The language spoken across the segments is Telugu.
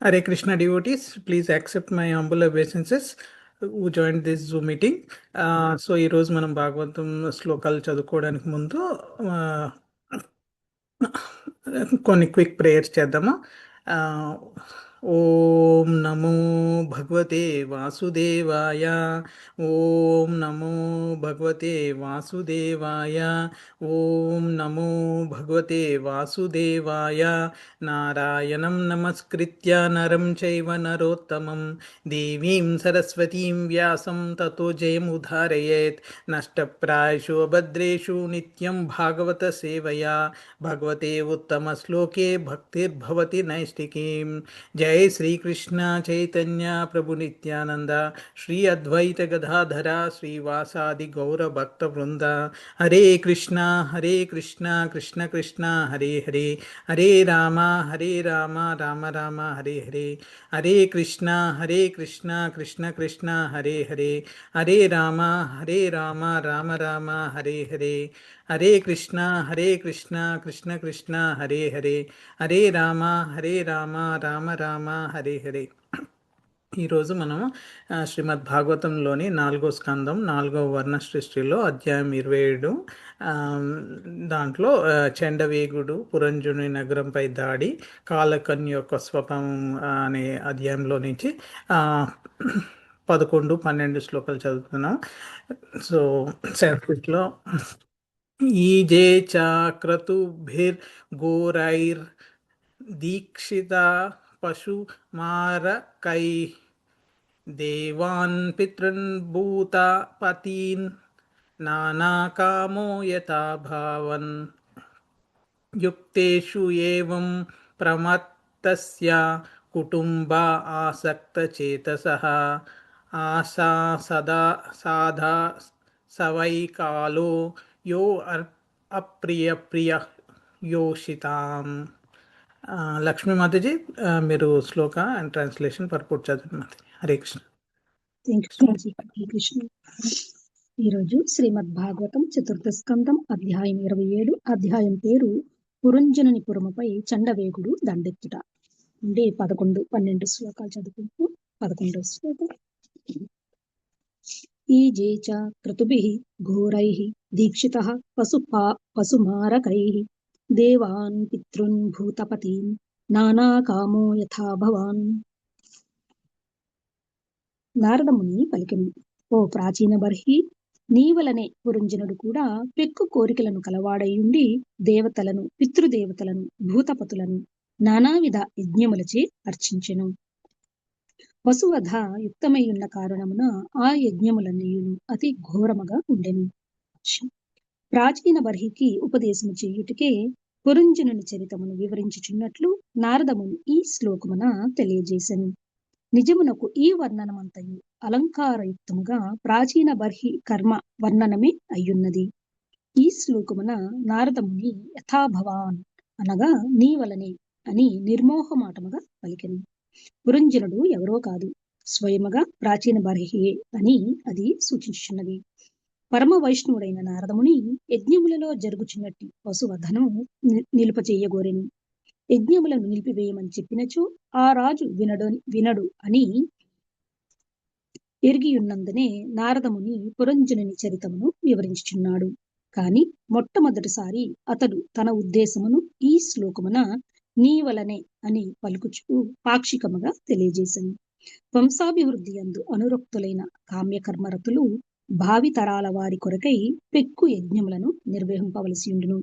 Hare Krishna devotees, please accept my humble obeisances who joined this Zoom meeting. So ఈరోజు మనం భాగవతం శ్లోకాలు చదువుకోవడానికి ముందు ఆ, కొన్ని క్విక్ ప్రేయర్స్ చేద్దాము. ఆ, ఓం నమో భగవతే వాసుదేవాయ. ఓం నమో భగవతే వాసుదేవాయ. ఓం నమో భగవతే వాసుదేవాయ. నారాయణం నమస్కృత్య నరం చైవ నరోత్తమం దేవీం సరస్వతీం వ్యాసం తతో జయముదారయేత్. నష్టప్రాయషు భద్రేషు నిత్యం భాగవత సేవయా భగవతే ఉత్తమ శ్లోకే భక్తిర్భవతి నైష్టికీం. జై శ్రీకృష్ణ చైతన్య ప్రభు నిత్యానంద శ్రీ అద్వైత గదాధర శ్రీవాసాది గౌర భక్త వృంద. హరే కృష్ణ కృష్ణ కృష్ణ హరే హరే, హరే రామ రామ రామ హరే హరే. హరే కృష్ణ కృష్ణ కృష్ణ హరే హరే, హరే రామ రామ రామ హరే హరే. హరే కృష్ణ కృష్ణ కృష్ణ హరే హరే, హరే రామ రామ రామ హరే హరే. ఈరోజు మనం శ్రీమద్ భాగవతంలోని 4వ స్కందం 4వ వర్ణ సృష్టిలో అధ్యాయం 27 దాంట్లో చండవేగుడు పురంజుని నగరంపై దాడి, కాలకన్య యొక్క స్వపం అనే అధ్యాయంలో నుంచి 11, 12 శ్లోకాలు చదువుతున్నాం. సో సంస్కృతిలో ఈజే చాక్రతుభిర్ఘోరైర్ దీక్షిత పశుమారకై దేవాన్ పితృన్ భూత పతీన్ నానాకామో యథా భావన్ యుక్తేషు ఏవం ప్రమత్తస్య కుటుంబ ఆసక్తచేతసః ఆశా సదా సాధా సవైకాలో యో అప్రియ యోషితాం. లక్ష్మీ మాతాజీ, మీరు శ్లోక అండ్ ట్రాన్స్లేషన్ పర్పూట్ చదవండి మాతాజీ. హరే కృష్ణ. హరే కృష్ణ. ఈరోజు శ్రీమద్ భాగవతం చతుర్థ స్కందం అధ్యాయం 27. అధ్యాయం పేరు పురంజనుని పురముపై చండవేగుడు దండెత్తుట నుండి 11, 12 శ్లోకాలు చదువుకుంటూ 11వ శ్లోకం. ఈజే చ క్రతుభిః ఘోరైః దీక్షితః పశుమారకైః దేవాన్ పితృన్ భూతపతీన్ నానాకామో యథా భవాన్. నారదముని పలికెను, ఓ ప్రాచీన బర్హి, నీవలనే పురంజనుడు కూడా పెక్కు కోరికలను కలవాడయుండి దేవతలను, పితృదేవతలను, భూతపతులను నానావిధ యజ్ఞములచే అర్చించెను. పశువధ యుక్తమైయున్న కారణమున ఆ యజ్ఞములన్నీయును అతి ఘోరముగా ఉండెను. ప్రాచీన బర్హికి ఉపదేశము చేయుటకే పురంజనుని చరితమును వివరించుచున్నట్లు నారదముని ఈ శ్లోకమున తెలియజేసెను. నిజమునకు ఈ వర్ణనమంతయు అలంకారయుక్తముగా ప్రాచీన బర్హి కర్మ వర్ణనమే అయ్యున్నది. ఈ శ్లోకమున నారదముని యథాభవాన్ అనగా నీవలనే అని నిర్మోహమాటముగా పలికెను. పురంజనుడు ఎవరో కాదు, స్వయముగా ప్రాచీన బర్హియే అని అది సూచించుచున్నది. పరమ వైష్ణవుడైన నారదముని యజ్ఞములలో జరుగుచున్నట్టి పశువధను నిలుపచేయగోరెను. యజ్ఞములను నిలిపివేయమని చెప్పినచో ఆ రాజు వినడు అని ఎరిగియున్నందునే నారదముని పురంజనుని చరితమును వివరించుచున్నాడు. కాని మొట్టమొదటిసారి అతడు తన ఉద్దేశమును ఈ శ్లోకమున నీవలనే అని పలుకుచు పాక్షికముగా తెలియజేసెను. వంశాభివృద్ధి యందు అనురక్తులైన కామ్యకర్మరతులు భావి తరాల వారి కొరకై పెక్కు యజ్ఞములను నిర్వహింపవలసి ఉండును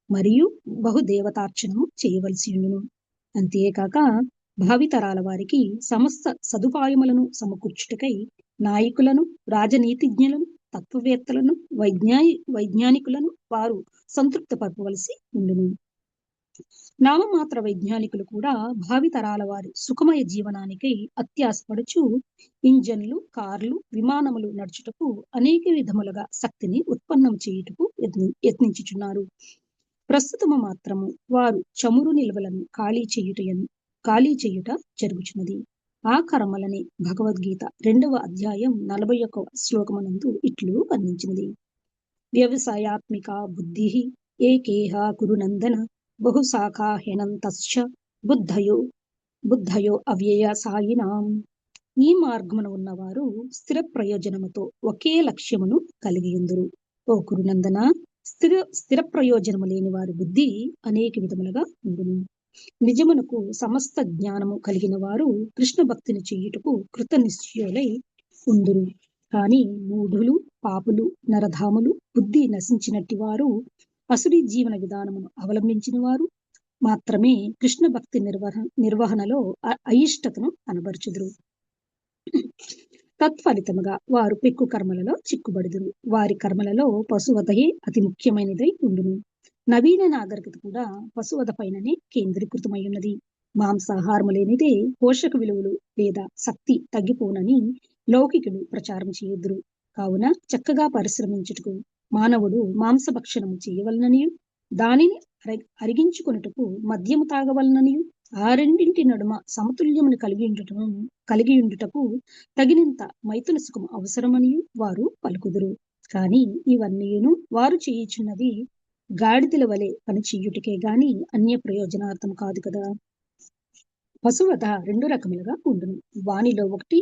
మరియు బహుదేవతార్చనము చేయవలసి ఉండును. అంతేకాక భావితరాల వారికి సమస్త సదుపాయములను సమకూర్చుటకై నాయకులను, రాజనీతిజ్ఞులను, తత్వవేత్తలను, వైజ్ఞానికులను వారు సంతృప్తిపరపవలసి ఉండును. నామమాత్ర వైజ్ఞానికులు కూడా భావితరాల వారి సుఖమయ జీవనానికై అత్యాసపడుచు ఇంజన్లు, కార్లు, విమానములు నడుచుటకు అనేక విధములుగా శక్తిని ఉత్పన్నం చేయుటకు యత్నించుచున్నారు. ప్రస్తుతము మాత్రము వారు చమురు నిల్వలను ఖాళీ చేయుట జరుగుచున్నది. ఆ కర్మలని భగవద్గీత 2వ అధ్యాయం 41వ శ్లోకమునందు ఇట్లు వర్ణించినది. వ్యవసాయాత్మిక బుద్ధి ఏకేహ కురునందన బహుశాఖా హెనంతశ్చ బుద్ధయో బుద్ధయో అవ్యయ సాయినాం. ఈ మార్గమున ఉన్నవారు స్థిర ప్రయోజనముతో ఒకే లక్ష్యమును కలిగి ఉందురు. ఓ కురునందన, స్థిర ప్రయోజనము లేని వారి బుద్ధి అనేక విధములుగా ఉండును. నిజమునకు సమస్త జ్ఞానము కలిగిన వారు కృష్ణ భక్తిని చేయుటకు కృత నిశ్చయులై ఉందురు. కాని మూఢులు, పాపులు, నరధాములు, బుద్ధి నశించినట్టి వారు, అసురీ జీవన విధానమును అవలంబించిన వారు మాత్రమే కృష్ణ భక్తి నిర్వహణలో అయిష్టతను కనబరుచుదురు. తత్ఫలితముగా వారు పెక్కు కర్మలలో చిక్కుబడుదురు. వారి కర్మలలో పశువధయే అతి ముఖ్యమైనదై ఉండును. నవీన నాగరికత కూడా పశువధ పైననే కేంద్రీకృతమై ఉన్నది. మాంసాహారము లేనిదే పోషక విలువలు లేదా శక్తి తగ్గిపోనని లౌకికులు ప్రచారం చేయుదురు. కావున చక్కగా పరిశ్రమించుటకు మానవుడు మాంసభక్షణము చేయవలననియు, దానిని అరిగించుకొనుటకు మద్యము తాగవలననియు, ఆ రెండింటి నడుమ సమతుల్యమును కలిగి ఉండుటకు తగినంత మైథున సుఖము అవసరమనియు వారు పలుకుదురు. కాని ఇవన్నీను వారు చేయుచున్నది గాడిదల వలె పని చెయ్యుటకే గాని అన్య ప్రయోజనార్థం కాదు కదా. పశువధ రెండు రకములుగా ఉండును. వానిలో ఒకటి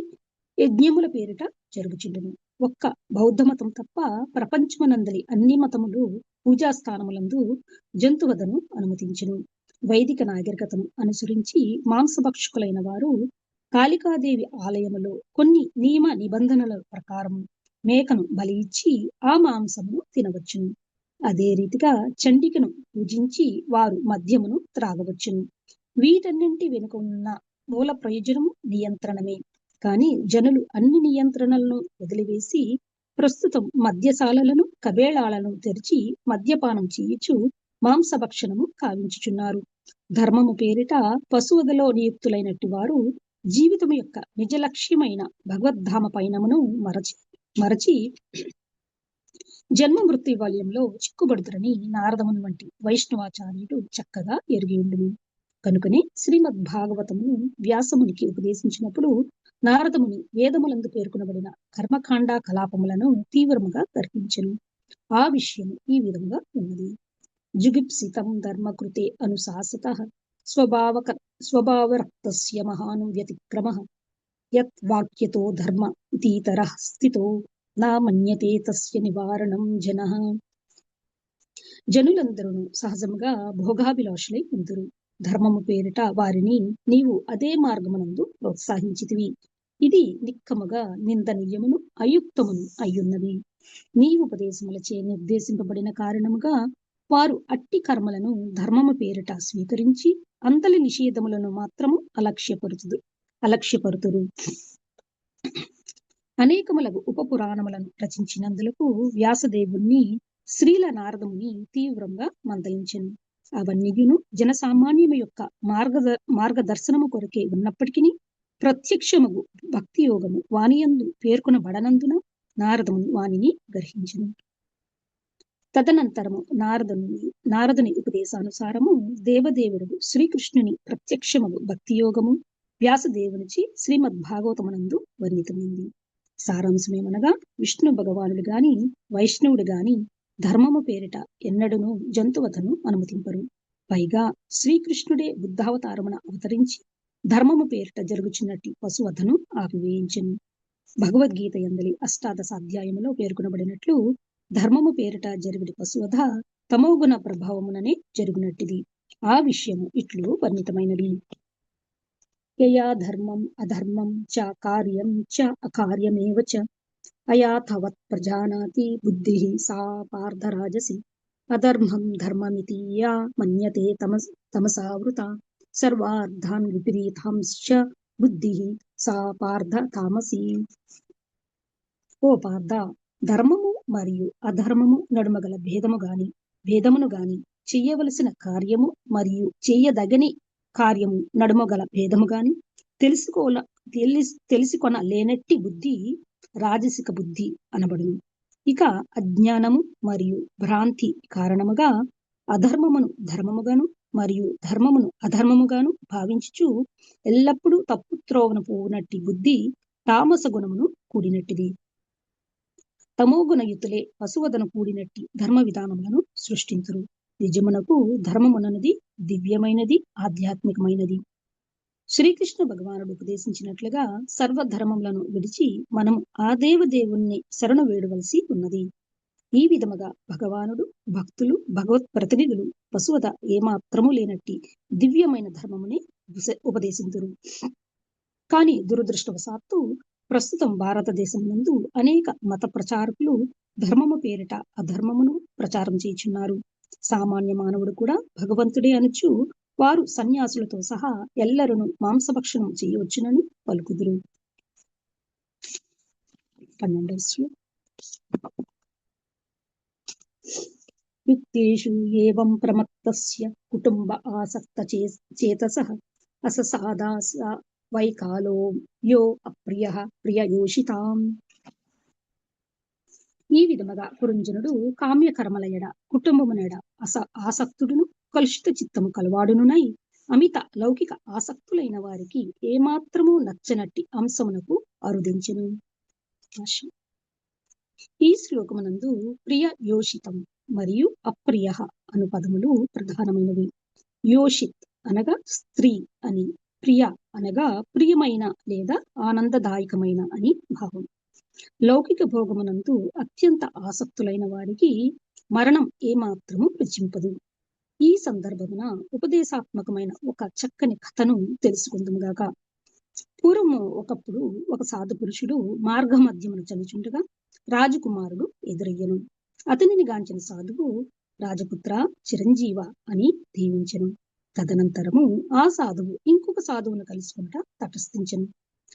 యజ్ఞముల పేరిట జరుగుచుండును. ఒక్క బౌద్ధ మతం తప్ప ప్రపంచమనందలి అన్ని మతములు పూజాస్థానములందు జంతువధను అనుమతించును. వైదిక నాగరికతను అనుసరించి మాంసభక్షకులైన వారు కాళికాదేవి ఆలయములో కొన్ని నియమ నిబంధనల ప్రకారం మేకను బలి ఇచ్చి ఆ మాంసమును తినవచ్చును. అదే రీతిగా చండికను పూజించి వారు మద్యమును త్రాగవచ్చును. వీటన్నింటి వెనుక ఉన్న మూల ప్రయోజనము నియంత్రణమే. కానీ జనులు అన్ని నియంత్రణలను వదిలివేసి ప్రస్తుతం మద్యశాలలను, కబేళాలను తెరిచి మద్యపానం చేయుచు మాంసభక్షణము కావించుచున్నారు. ధర్మము పేరిట పశువధలో నియుక్తులైనట్టి వారు జీవితం యొక్క నిజ లక్ష్యమైన భగవద్ధామ పయనమును మరచి జన్మ మృత్యు వలయంలో చిక్కుబడుతురని నారదముని వంటి వైష్ణవాచార్యుడు చక్కగా ఎరిగి ఉండును. కనుకనే శ్రీమద్ భాగవతమును వ్యాసమునికి ఉపదేశించినప్పుడు నారదముని వేదములందు పేర్కొనబడిన కర్మకాండ కలాపములను తీవ్రముగా తర్కించెను. ఆ విషయం ఈ విధముగా ఉన్నది. జుగుప్సితం ధర్మకృతే అనుశాసితః స్వభావరక్తస్య మహాను వ్యతిక్రమః యత్ వాక్యతో ధర్మ ఇతీతరః స్థితో నా మన్యతే తస్య నివారణం జనః. జనులందరూ సహజముగా భోగాభిలాషులై ఉందురు. ధర్మము పేరిట వారిని నీవు అదే మార్గమునందు ప్రోత్సహించితివి. ఇది నిక్కముగా నిందనీయమును అయుక్తమును అయ్యున్నది. నీ ఉపదేశములచే నిర్దేశింపబడిన కారణముగా వారు అట్టి కర్మలను ధర్మము పేరిట స్వీకరించి అంతలి నిషేధములను మాత్రము అలక్ష్యపరుతురు. అనేకములకు ఉపపురాణములను రచించినందులకు వ్యాసదేవుణ్ణి శ్రీల నారదముని తీవ్రంగా మందలించెను. అవన్నీయును జనసామాన్యము యొక్క మార్గదర్శనము కొరకే ఉన్నప్పటికీ ప్రత్యక్షముగు భక్తి యోగము వానియందు పేర్కొనబడనందున నారదముని వానిని గ్రహించెను. తదనంతరము నారదుని ఉపదేశానుసారము దేవదేవుడు శ్రీకృష్ణుని ప్రత్యక్షముగు భక్తి యోగము వ్యాసదేవునిచి శ్రీమద్ భాగవతమునందు వర్ణితమైంది. సారాంశమేమనగా విష్ణు భగవానుడు గాని వైష్ణవుడు గాని ధర్మము పేరిట ఎన్నడూను జంతువధను అనుమతింపరు. పైగా శ్రీకృష్ణుడే బుద్ధావతారమున అవతరించి ధర్మము పేరిట జరుగుచున్నట్టి పశువధను ఆపివేయించెను. భగవద్గీత యందలి 18వ అధ్యాయములో పేర్కొనబడినట్లు ధర్మము పేరిట జరిగిన పశువధ తమోగుణ ప్రభావముననే జరుగునట్టిది. ఆ విషయము ఇట్లు వర్ణితమైనది. యయా ధర్మం అధర్మం చ కార్యం చ అకార్యమేవ చ అయాథవత్ ప్రజానాతి బుద్ధిః సా పార్థరాజసి. అధర్మం ధర్మమితి యా మన్యతే తమసావృత సర్వార్థాన్ విపరీతాంశ్చ బుద్ధిః సా పార్థ తామసి. ఓ పార్థ, ధర్మము మరియు అధర్మము నడుమగల భేదమును గాని చెయ్యవలసిన కార్యము మరియు చెయ్యదగని కార్యము నడుమగల భేదము గాని తెలిసికొన లేనట్టి బుద్ధి రాజసిక బుద్ధి అనబడును. ఇక అజ్ఞానము మరియు భ్రాంతి కారణముగా అధర్మమును ధర్మముగాను మరియు ధర్మమును అధర్మముగాను భావించుచు ఎల్లప్పుడూ తప్పు త్రోవన పోవునట్టి బుద్ధి తామస గుణమును కూడినట్టిది. తమోగుణయుతులే పశువధను కూడినట్టి ధర్మ విధానములను సృష్టించురు. నిజమునకు ధర్మమునది దివ్యమైనది, ఆధ్యాత్మికమైనది. శ్రీకృష్ణ భగవానుడు ఉపదేశించినట్లుగా సర్వధర్మములను విడిచి మనం ఆ దేవుణ్ణి శరణు వేడవలసి ఉన్నది. ఈ విధముగా భగవానుడు భక్తులు భగవత్ ప్రతినిధులు వసువద ఏమాత్రము లేనట్టి దివ్యమైన ధర్మముని ఉపదేశింతురు. కానీ దురదృష్టవశాత్తు ప్రస్తుతం భారతదేశం నందు అనేక మత ప్రచారకులు ధర్మము పేరిట అధర్మమును ప్రచారం చేయుచున్నారు. సామాన్య మానవుడు కూడా భగవంతుడే అనుచు వారు సన్యాసులతో సహా ఎల్లరను మాంసభక్షణం చేయవచ్చునని పలుకుదురు. 12వ శ్లోకం. యుక్తేషు ఏవం ప్రమత్తస్య కుటుంబ ఆసక్త చేతసః అససాదాస వైకాలో యో అప్రియః ప్రియయోషితాం. ఈ విధముగా పురంజనుడు కామ్యకర్మల ఎడ కుటుంబమునెడ ఆసక్తుడును కలుషిత చిత్తము కలవాడునునై అమిత లౌకిక ఆసక్తులైన వారికి ఏమాత్రము నచ్చనట్టి అంశమునకు అరుదించెను. ఈ శ్లోకమునందు ప్రియ యోషితం మరియు అప్రియ అను పదములు ప్రధానమైనవి. యోషిత్ అనగా స్త్రీ అని, ప్రియ అనగా ప్రియమైన లేదా ఆనందదాయకమైన అని భావం. లౌకిక భోగమునందు అత్యంత ఆసక్తులైన వారికి మరణం ఏమాత్రము రుచింపదు. ఈ సందర్భమున ఉపదేశాత్మకమైన ఒక చక్కని కథను తెలుసుకుందాముగాక. పూర్వము ఒకప్పుడు ఒక సాధు పురుషుడు మార్గ మధ్యమున చలుచుండగా రాజకుమారుడు ఎదురయ్యను. అతనిని గాంచిన సాధువు రాజపుత్ర చిరంజీవ అని దీవించెను. తదనంతరము ఆ సాధువు ఇంకొక సాధువును కలుసుకుంటా తటస్థించెను.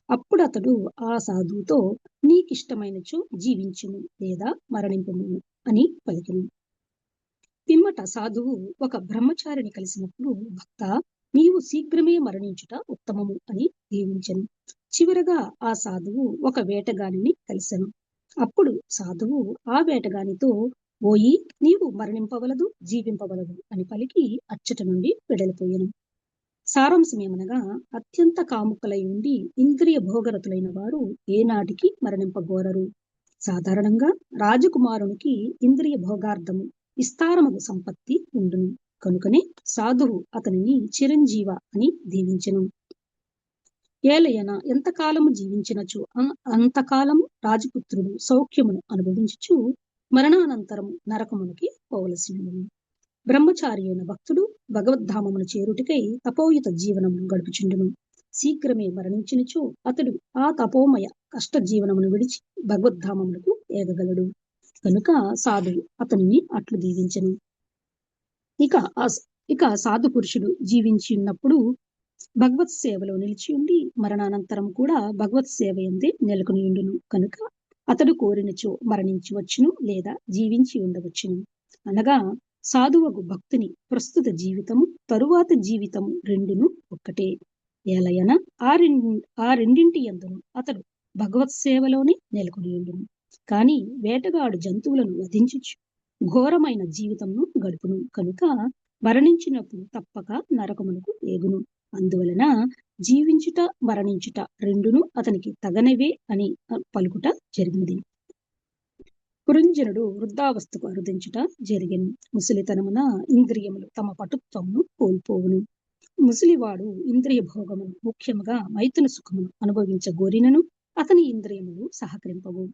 అప్పుడు అతడు ఆ సాధువుతో నీకిష్టమైనచో జీవించుము లేదా మరణింపుము అని పలికెను. పిమ్మట సాధువు ఒక బ్రహ్మచారిని కలిసినప్పుడు భక్త నీవు శీఘ్రమే మరణించుట ఉత్తమము అని దీవించెను. చివరగా ఆ సాధువు ఒక వేటగానిని కలిసెను. అప్పుడు సాధువు ఆ వేటగానితో ఓయి నీవు మరణింపవలదు జీవింపవలదు అని పలికి అచ్చట నుండి వెడలిపోయాను. సారాంశమేమనగా అత్యంత కాముకలై ఉండి ఇంద్రియ భోగరతులైన వారు ఏనాటికి మరణింపగోరరు. సాధారణంగా రాజకుమారునికి ఇంద్రియ భోగార్థము విస్తారమగు సంపత్తి ఉండును. కనుకనే సాధువు అతనిని చిరంజీవ అని దీవించెను. ఏలయన ఎంతకాలము జీవించినచు అంతకాలము రాజపుత్రుడు సౌఖ్యమును అనుభవించుచు మరణానంతరము నరకమునికి పోవలసినను. బ్రహ్మచారి అయిన భక్తుడు భగవద్ధామమును చేరుటికై తపోయుత జీవనమును గడుపుచుండును. శీఘ్రమే మరణించినచో అతడు ఆ తపోమయ కష్ట జీవనమును విడిచి భగవద్ధామమునకు ఏగగలడు. కనుక సాధువు అతనిని అట్లు దీవించెను. ఇక సాధు పురుషుడు జీవించి ఉన్నప్పుడు భగవత్ సేవలో నిలిచి ఉండి మరణానంతరం కూడా భగవత్ సేవ ఎందే నెలకొని ఉండును. కనుక అతడు కోరినచో మరణించవచ్చును లేదా జీవించి ఉండవచ్చును. అనగా సాధువగు భక్తుని ప్రస్తుత జీవితము తరువాత జీవితము రెండును ఒక్కటే. ఏలయన ఆ రెండింటి యందును అతడు భగవత్ సేవలోనే నెలకొని ఉండును. కాని వేటగాడు జంతువులను వధించుచు ఘోరమైన జీవితమును గడుపును. కనుక మరణించినప్పుడు తప్పక నరకమునకు ఏగును. అందువలన జీవించుట మరణించుట రెండును అతనికి తగనవే అని పలుకుట జరిగింది. పురంజనుడు వృద్ధావస్థకు అరుదించుట జరిగెను. ముసలితనమున ఇంద్రియములు తమ పటుత్వమును కోల్పోవును. ముసలివాడు ఇంద్రియ భోగమును ముఖ్యముగా మైథున సుఖమును అనుభవించగోరినను అతని ఇంద్రియములు సహకరింపవు.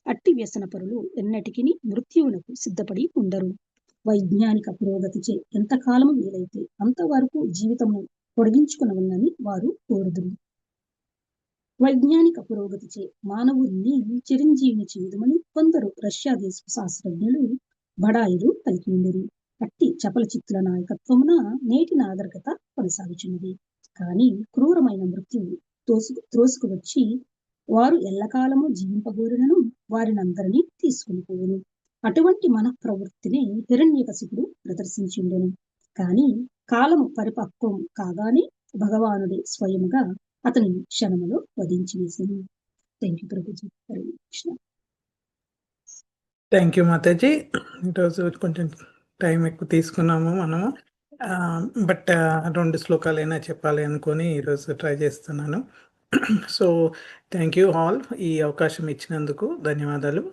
అట్టి వ్యసనపరులు ఎన్నటికి మృత్యువునకు సిద్ధపడి ఉండరు. వైజ్ఞానిక పురోగతిచే ఎంతకాలము వీలైతే అంతవరకు జీవితము పొడిగించుకునవలనని వారు కోరుదురు. వైజ్ఞానిక పురోగతిచే మానవుడిని చిరంజీవిని చేయుదమని కొందరు రష్యా దేశపు శాస్త్రజ్ఞులు బడాయిలు పలికి ఉండరు. అట్టి చపల చిత్తుల నాయకత్వమున నేటి నాగరికత కొనసాగుచున్నది. కానీ క్రూరమైన మృత్యువు త్రోసుకు వచ్చి వారు ఎల్లకాలము జీవింపగోరినను వారినందరినీ తీసుకుని పోవును. అటువంటి మన ప్రవృత్తిని హిరణ్యకశిపుడు ప్రదర్శించుండెను. కానీ కాలము పరిపక్వం కాగానే భగవానుడే స్వయముగా అతని క్షణములో వధించి వేసాను. థ్యాంక్ యూ ప్రభుజీ. హరే కృష్ణ. థ్యాంక్ యూ మాతాజీ. ఈరోజు కొంచెం టైం ఎక్కువ తీసుకున్నాము మనము, బట్ 2 శ్లోకాలైనా చెప్పాలి అనుకొని ఈరోజు ట్రై చేస్తున్నాను. సో థ్యాంక్ యూ ఆల్, ఈ అవకాశం ఇచ్చినందుకు ధన్యవాదాలు.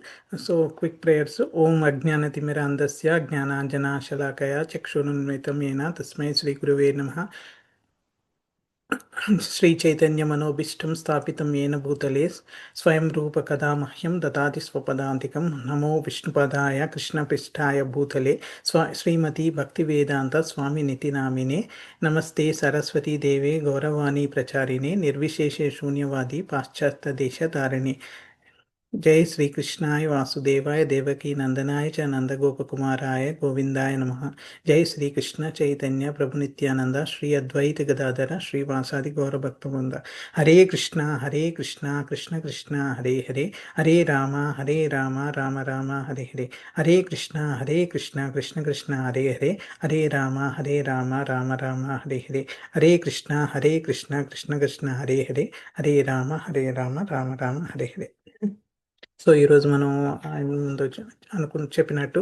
So quick prayers. ఓం అజ్ఞానతిమిరాంధస్య జ్ఞానాంజనాశలాకయ చక్షురున్మిలితం యేన తస్మై శ్రీ గురువే నమః. శ్రీచైతన్యమనోభీష్టం స్థాపితం येन భూతలే స్వయం రూప కదా మహ్యం దదాతి స్వపదాంతికం నమో విష్ణుపదాయ కృష్ణపృష్ఠాయ భూతలే శ్రీమతి భక్తివేదాంత స్వామినితి నామినే నమస్తే సరస్వతీ దేవే గౌరవాణి ప్రచారిణే నిర్విశేషే శూన్యవాది పాశ్చాత్య దేశధారిణి. జై శ్రీకృష్ణాయ వాసుదేవాయ దేవకీ నందనాయ చ నందగోపకుమారాయ గోవిందాయ నమ. జై శ్రీకృష్ణ చైతన్య ప్రభు నిత్యానంద శ్రీ అద్వైత గదాధర శ్రీవాసాది గౌరభక్తవృంద. హరే కృష్ణ కృష్ణ కృష్ణ హరే హరే, హరే రామ రామ రామ హరే హరే. హరే కృష్ణ కృష్ణ కృష్ణ హరే హరే, హరే రామ రామ రామ హరే హరే. హరే కృష్ణ కృష్ణ కృష్ణ హరే హరే, హరే రామ రామ రామ హరే హరే. సో ఈరోజు మనం ముందు చెప్పినట్టు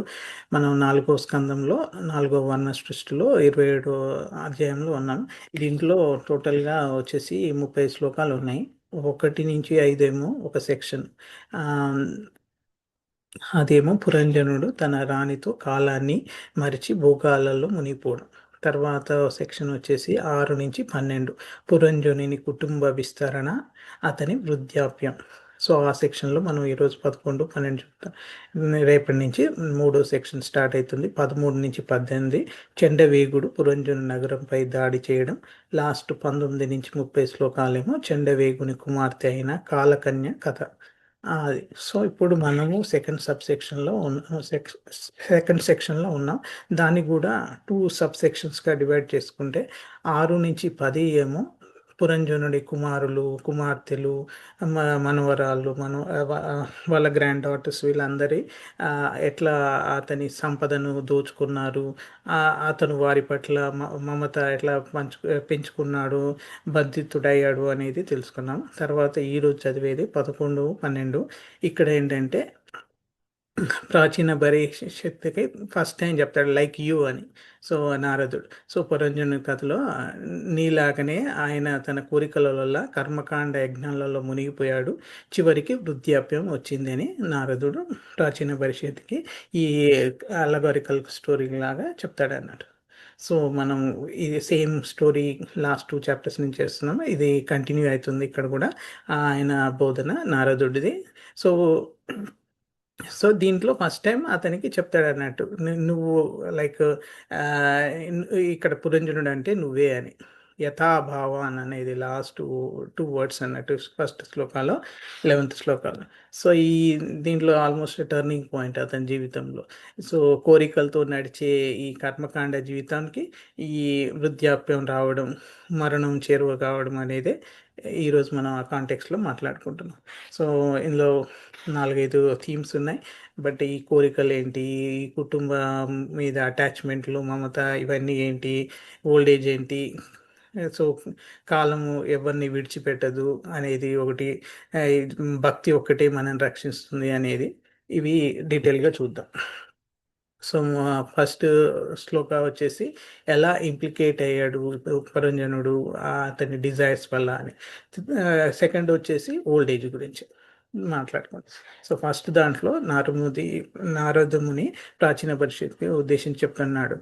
మనం 4వ స్కందంలో 4వ వర్ణ సృష్టిలో 27వ అధ్యాయంలో ఉన్నాం. దీంట్లో టోటల్గా వచ్చేసి 30 శ్లోకాలు ఉన్నాయి. 1 నుంచి 5 ఏమో ఒక సెక్షన్. అదేమో పురంజనుడు తన రాణితో కాలాన్ని మరిచి భోగాలలో మునిగిపోవడం. తర్వాత సెక్షన్ వచ్చేసి 6 నుంచి 12 పురంజనుని కుటుంబ విస్తరణ, అతని వృద్ధాప్యం. సో ఆ సెక్షన్లో మనం ఈరోజు 11, 12 చెప్తాం. రేపటి నుంచి 3వ సెక్షన్ స్టార్ట్ అవుతుంది. 13 నుంచి 18 చెండవేగుడు పురంజను నగరంపై దాడి చేయడం. లాస్ట్ 19 నుంచి 30 శ్లోకాలేమో చెండవేగుని కుమార్తె అయిన కాలకన్య కథ. అది సో ఇప్పుడు మనము సెకండ్ సెక్షన్లో ఉన్నాం. దాన్ని కూడా 2 సబ్ సెక్షన్స్గా డివైడ్ చేసుకుంటే 6 నుంచి 10 ఏమో పురంజనుడి కుమారులు, కుమార్తెలు, మనవరాళ్ళు, వాళ్ళ గ్రాండ్ డాటర్స్, వీళ్ళందరి ఎట్లా అతని సంపదను దోచుకున్నారు, అతను వారి పట్ల మమత ఎట్లా పెంచుకున్నాడు, బంధితుడయ్యాడు అనేది తెలుసుకున్నాం. తర్వాత ఈరోజు చదివేది 11, 12. ఇక్కడ ఏంటంటే ప్రాచీన భవిష్యత్తుకి ఫస్ట్ టైం చెప్తాడు లైక్ యూ అని. సో నారదుడు పురంజనుని కథలో నీలాగనే ఆయన తన కోరికల వల్ల కర్మకాండ యజ్ఞాలలో మునిగిపోయాడు, చివరికి వృద్ధాప్యం వచ్చింది అని నారదుడు ప్రాచీన భవిష్యత్తుకి ఈ అలగారికల్ స్టోరీ లాగా చెప్తాడు అన్నట్టు. సో మనం ఇది సేమ్ స్టోరీ లాస్ట్ 2 చాప్టర్స్ నుంచి చేస్తున్నాం. ఇది కంటిన్యూ అవుతుంది ఇక్కడ కూడా ఆయన బోధన నారదుడిది. సో దీంట్లో ఫస్ట్ టైం అతనికి చెప్తాడు అన్నట్టు, నువ్వు లైక్ ఇక్కడ పురంజనుడు అంటే నువ్వే అని. యథాభావాన్ అనేది లాస్ట్ 2 వర్డ్స్ అన్నట్టు ఫస్ట్ శ్లోకాలో 11th శ్లోకాలో. సో దీంట్లో ఆల్మోస్ట్ టర్నింగ్ పాయింట్ అతని జీవితంలో. సో కోరికలతో నడిచే ఈ కర్మకాండ జీవితానికి ఈ వృద్ధాప్యం రావడం, మరణం చేరువ కావడం అనేది ఈరోజు మనం ఆ కాంటెక్స్లో మాట్లాడుకుంటున్నాం. సో ఇందులో 4-5 థీమ్స్ ఉన్నాయి. బట్ ఈ కోరికలు ఏంటి, ఈ కుటుంబం మీద అటాచ్మెంట్లు, మమత, ఇవన్నీ ఏంటి, ఓల్డ్ ఏజ్ ఏంటి, సో కాలము ఎవరిని విడిచిపెట్టదు అనేది ఒకటి, భక్తి ఒక్కటే మనల్ని రక్షిస్తుంది అనేది, ఇవి డీటెయిల్గా చూద్దాం. సో ఫస్ట్ శ్లోక వచ్చేసి ఎలా ఇంప్లికేట్ అయ్యాడు పురంజనుడు అతని డిజైర్స్ వల్ల అని. సెకండ్ వచ్చేసి ఓల్డ్ ఏజ్ గురించి మాట్లాడుకోండి. సో ఫస్ట్ దాంట్లో నారదముని ప్రాచీన పరిషత్కి ఉద్దేశించి చెప్తున్నాడు,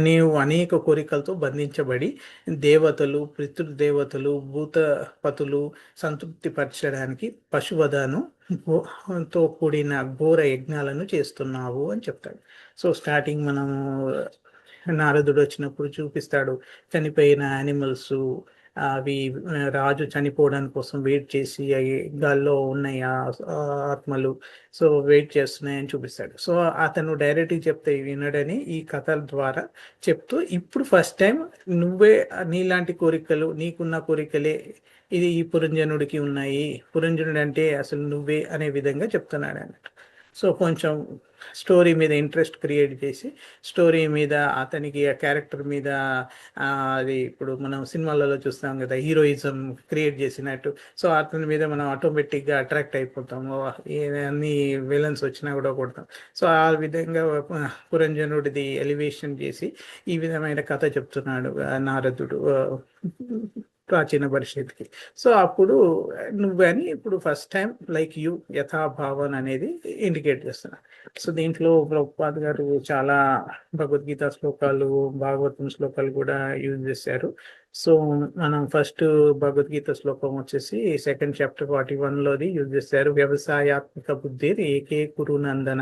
నీవు అనేక కోరికలతో బంధించబడి దేవతలు, పితృదేవతలు, భూతపతులు సంతృప్తిపరచడానికి పశువధను తో కూడిన ఘోర యజ్ఞాలను చేస్తున్నావు అని చెప్తాడు. సో స్టార్టింగ్ మనము నారదుడు వచ్చినప్పుడు చూపిస్తాడు చనిపోయిన యానిమల్స్, అవి రాజు చనిపోవడానికి కోసం వెయిట్ చేసి గాల్లో ఉన్నాయి ఆత్మలు, సో వెయిట్ చేస్తున్నాయని చూపిస్తాడు. సో అతను డైరెక్ట్గా చెప్తే వినడని ఈ కథల ద్వారా చెప్తూ ఇప్పుడు ఫస్ట్ టైం నువ్వే నీలాంటి కోరికలు, నీకున్న కోరికలే ఇది ఈ పురంజనుడికి ఉన్నాయి, పురంజనుడు అంటే అసలు నువ్వే అనే విధంగా చెప్తున్నాడు అన్నట్టు. సో కొంచెం స్టోరీ మీద ఇంట్రెస్ట్ క్రియేట్ చేసి, స్టోరీ మీద అతనికి ఆ క్యారెక్టర్ మీద అది ఇప్పుడు మనం సినిమాలలో చూస్తాం కదా, హీరోయిజం క్రియేట్ చేసినట్టు. సో అతని మీద మనం ఆటోమేటిక్గా అట్రాక్ట్ అయిపోతాము, అన్ని విలన్స్ వచ్చినా కూడా కొడతాం. సో ఆ విధంగా పురంజనుడిది ఎలివేషన్ చేసి ఈ విధమైన కథ చెప్తున్నాడు నారదుడు ప్రాచీన పరిషత్కి. సో అప్పుడు నువ్వని ఇప్పుడు ఫస్ట్ టైం లైక్ యూ యథాభావన్ అనేది ఇండికేట్ చేస్తున్నా. సో దీంట్లో ప్రభుపాద్ గారు చాలా భగవద్గీత శ్లోకాలు, భాగవతం శ్లోకాలు కూడా యూజ్ చేశారు. సో మనం ఫస్ట్ భగవద్గీత శ్లోకం వచ్చేసి సెకండ్ చాప్టర్ 41లోది యూజ్ చేశారు. వ్యవసాయాత్మక బుద్ధి ఏకే కురు నందన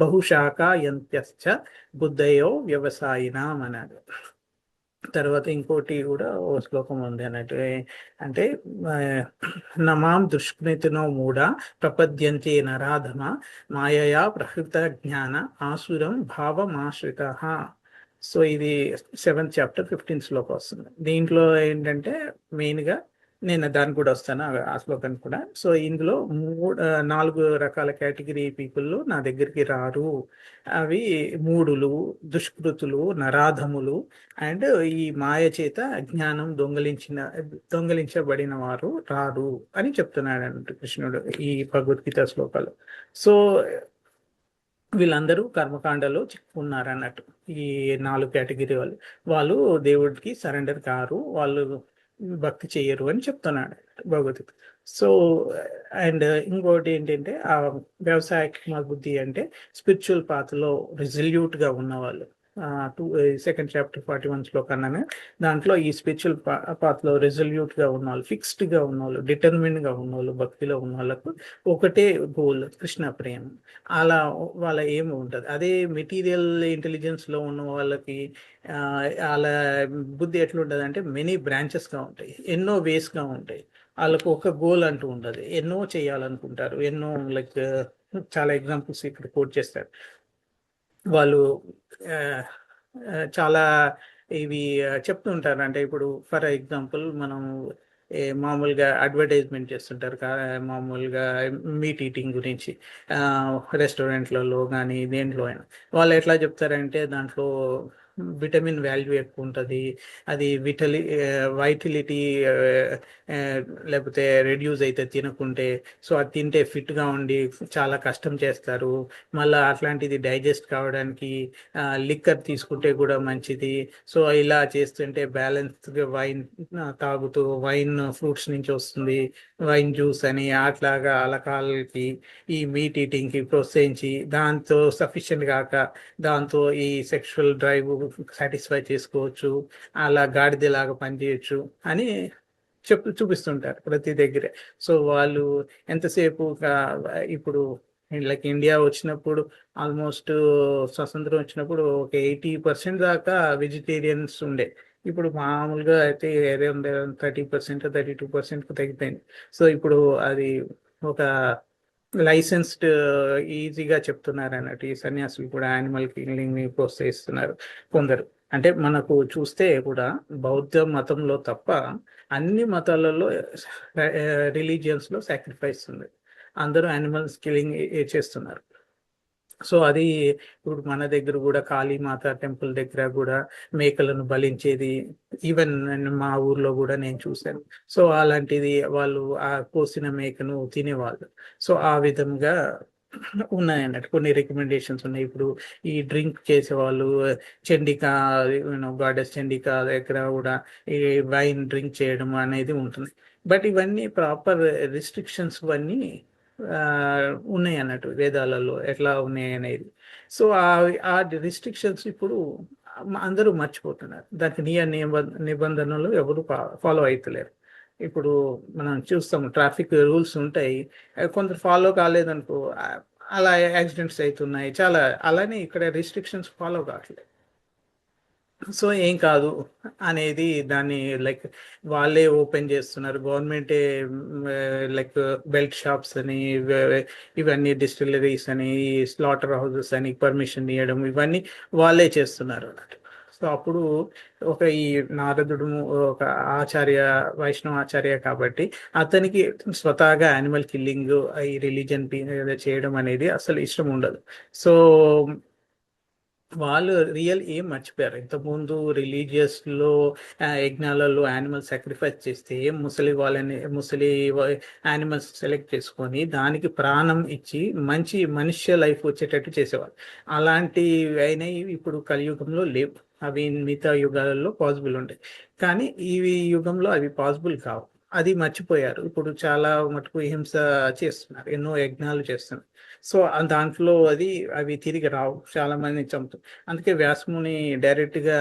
బహుశాఖ యంత్యశ్చ బుద్ధయో వ్యవసాయినాం అన్నారు. తర్వాత ఇంకోటి కూడా ఓ శ్లోకం ఉంది అన్నట్టు, అంటే నమాం దుష్కృతినో మూఢ ప్రపద్యంతే నరాధమ మాయయా ప్రహృత జ్ఞాన ఆసురం భావమాశ్రిత. సో ఇది 7th చాప్టర్ 15th శ్లోకం వస్తుంది. దీంట్లో ఏంటంటే మెయిన్గా నేను దానికి కూడా వస్తాను, ఆ శ్లోకానికి కూడా. సో ఇందులో 4 రకాల కేటగిరీ పీపుల్ నా దగ్గరికి రారు. అవి మూఢులు, దుష్కృతులు, నరాధములు అండ్ ఈ మాయ చేత జ్ఞానం దొంగలించబడిన వారు రారు అని చెప్తున్నాడు అన్నట్టు కృష్ణుడు ఈ భగవద్గీత శ్లోకాలు. సో వీళ్ళందరూ కర్మకాండలో చిక్కుకున్నారు అన్నట్టు. ఈ 4 కేటగిరీ వాళ్ళు దేవుడికి సరెండర్ కారు, వాళ్ళు భక్తి చేయరు అని చెప్తున్నాడు భగవద్గీత. సో అండ్ ఇంకోటి ఏంటంటే ఆ వ్యవసాయక బుద్ధి అంటే స్పిరిచువల్ పాత్లో రిజల్యూట్గా ఉన్నవాళ్ళు. సెకండ్ చాప్టర్ 41 శ్లోకాన్ని దాంట్లో ఈ స్పిరిచువల్ పాత్లో రిజల్యూట్గా ఉన్నవాళ్ళు, ఫిక్స్డ్గా ఉన్నవాళ్ళు, డిటర్మిన్గా ఉన్నవాళ్ళు, భక్తిలో ఉన్న వాళ్ళకు ఒకటే గోల్ కృష్ణ ప్రేమ. అలా వాళ్ళ ఏమి ఉంటుంది. అదే మెటీరియల్ ఇంటెలిజెన్స్లో ఉన్న వాళ్ళకి అలా బుద్ధి ఎట్లుంటుంది అంటే మెనీ బ్రాంచెస్గా ఉంటాయి, ఎన్నో వేస్గా ఉంటాయి. వాళ్ళకు ఒక గోల్ అంటూ ఉండదు, ఎన్నో చేయాలనుకుంటారు, ఎన్నో లైక్ చాలా ఎగ్జాంపుల్స్ ఇక్కడ కోట్ చేస్తారు. వాళ్ళు చాలా ఇవి చెప్తుంటారు. అంటే ఇప్పుడు ఫర్ ఎగ్జాంపుల్ మనం మామూలుగా అడ్వర్టైజ్మెంట్ చేస్తుంటారు మామూలుగా మీట్ ఈటింగ్ గురించి రెస్టారెంట్లలో కానీ దేంట్లో అయినా. వాళ్ళు ఎట్లా చెప్తారంటే దాంట్లో విటమిన్ వాల్యూ ఎక్కువ ఉంటుంది, అది వైటిలిటీ లేకపోతే రెడ్యూస్ అయితే తినకుంటే. సో అది తింటే ఫిట్గా ఉండి చాలా కష్టం చేస్తారు. మళ్ళీ అట్లాంటిది డైజెస్ట్ కావడానికి లిక్కర్ తీసుకుంటే కూడా మంచిది. సో ఇలా చేస్తుంటే బ్యాలెన్స్గా వైన్ తాగుతూ, వైన్ ఫ్రూట్స్ నుంచి వస్తుంది, వైన్ జ్యూస్ అని అట్లాగా అలకాలకి ఈ మీట్ ఈటింగ్కి ప్రోత్సహించి దాంతో సఫిషియెంట్ కాక దాంతో ఈ సెక్షువల్ డ్రైవ్ సాటిస్ఫై చేసుకోవచ్చు, అలా గాడిదలాగా పనిచేయచ్చు అని చూపిస్తుంటారు ప్రతి దగ్గరే. సో వాళ్ళు ఎంతసేపు ఇప్పుడు లైక్ ఇండియా వచ్చినప్పుడు ఆల్మోస్ట్ స్వతంత్రం వచ్చినప్పుడు ఒక 80% దాకా వెజిటేరియన్స్ ఉండే. ఇప్పుడు మామూలుగా అయితే 30%, 32% తగ్గిపోయింది. సో ఇప్పుడు అది ఒక లైసెన్స్డ్ ఈజీగా చెప్తున్నారు అన్నట్టు. ఈ సన్యాసులు కూడా యానిమల్ కిల్లింగ్ ని ప్రోత్సహిస్తున్నారు కొందరు. అంటే మనకు చూస్తే కూడా బౌద్ధ మతంలో తప్ప అన్ని మతాలలో రిలీజియన్స్ లో సాక్రిఫైస్ ఉంది, అందరూ యానిమల్స్ కిల్లింగ్ చేస్తున్నారు. సో అది ఇప్పుడు మన దగ్గర కూడా కాళీమాత టెంపుల్ దగ్గర కూడా మేకలను బలించేది ఈవెన్ మా ఊర్లో కూడా నేను చూశాను. సో అలాంటిది వాళ్ళు ఆ కోసిన మేకను తినేవాళ్ళు. సో ఆ విధంగా ఉన్నాయన్నట్టు కొన్ని రికమెండేషన్స్ ఉన్నాయి. ఇప్పుడు ఈ డ్రింక్ చేసేవాళ్ళు చండికా, గాడెస్ చండికా దగ్గర కూడా ఈ వైన్ డ్రింక్ చేయడం అనేది ఉంటుంది. బట్ ఇవన్నీ ప్రాపర్ రిస్ట్రిక్షన్స్ ఇవన్నీ ఉన్నాయి అన్నట్టు వేదాలలో ఎట్లా ఉన్నాయి అనేది. సో ఆ రిస్ట్రిక్షన్స్ ఇప్పుడు అందరూ మర్చిపోతున్నారు. దానికి నిబంధనలు ఎవరు ఫాలో అవుతలేరు. ఇప్పుడు మనం చూస్తాం ట్రాఫిక్ రూల్స్ ఉంటాయి, కొందరు ఫాలో కాలేదనుకో అలా యాక్సిడెంట్స్ అవుతున్నాయి చాలా. అలానే ఇక్కడ రిస్ట్రిక్షన్స్ ఫాలో కావట్లేదు. సో ఏం కాదు అనేది దాన్ని లైక్ వాళ్ళే ఓపెన్ చేస్తున్నారు. గవర్నమెంటే లైక్ బెల్ట్ షాప్స్ అని ఇవన్నీ డిస్టిలరీస్ అని స్లాటర్ హౌసెస్ అని పర్మిషన్ ఇవ్వడం ఇవన్నీ వాళ్ళే చేస్తున్నారు అన్నట్టు. సో అప్పుడు ఈ నారదుడు ఒక ఆచార్య, వైష్ణవ ఆచార్య కాబట్టి అతనికి స్వతహాగా యానిమల్ కిల్లింగ్ ఈ రిలీజన్ చేయడం అనేది అసలు ఇష్టం ఉండదు. సో వాళ్ళు రియల్ ఏం మర్చిపోయారు. ఇంతకుముందు రిలీజియస్లో యజ్ఞాలలో యానిమల్ సాక్రిఫైస్ చేస్తే ముసలి యానిమల్స్ సెలెక్ట్ చేసుకొని దానికి ప్రాణం ఇచ్చి మంచి మనుష్య లైఫ్ వచ్చేటట్టు చేసేవాళ్ళు. అలాంటివి అయినాయి ఇప్పుడు కలియుగంలో లేవు. అవి మిగతా యుగాలలో పాసిబుల్ ఉంటాయి, కానీ ఈ యుగంలో అవి పాసిబుల్ కావు. అది మర్చిపోయారు. ఇప్పుడు చాలా మటుకు హింస చేస్తున్నారు, ఎన్నో యజ్ఞాలు చేస్తున్నారు. సో దాంట్లో అవి తిరిగి రావు, చాలా మంది చంపుతారు. అందుకే వ్యాసముని డైరెక్ట్గా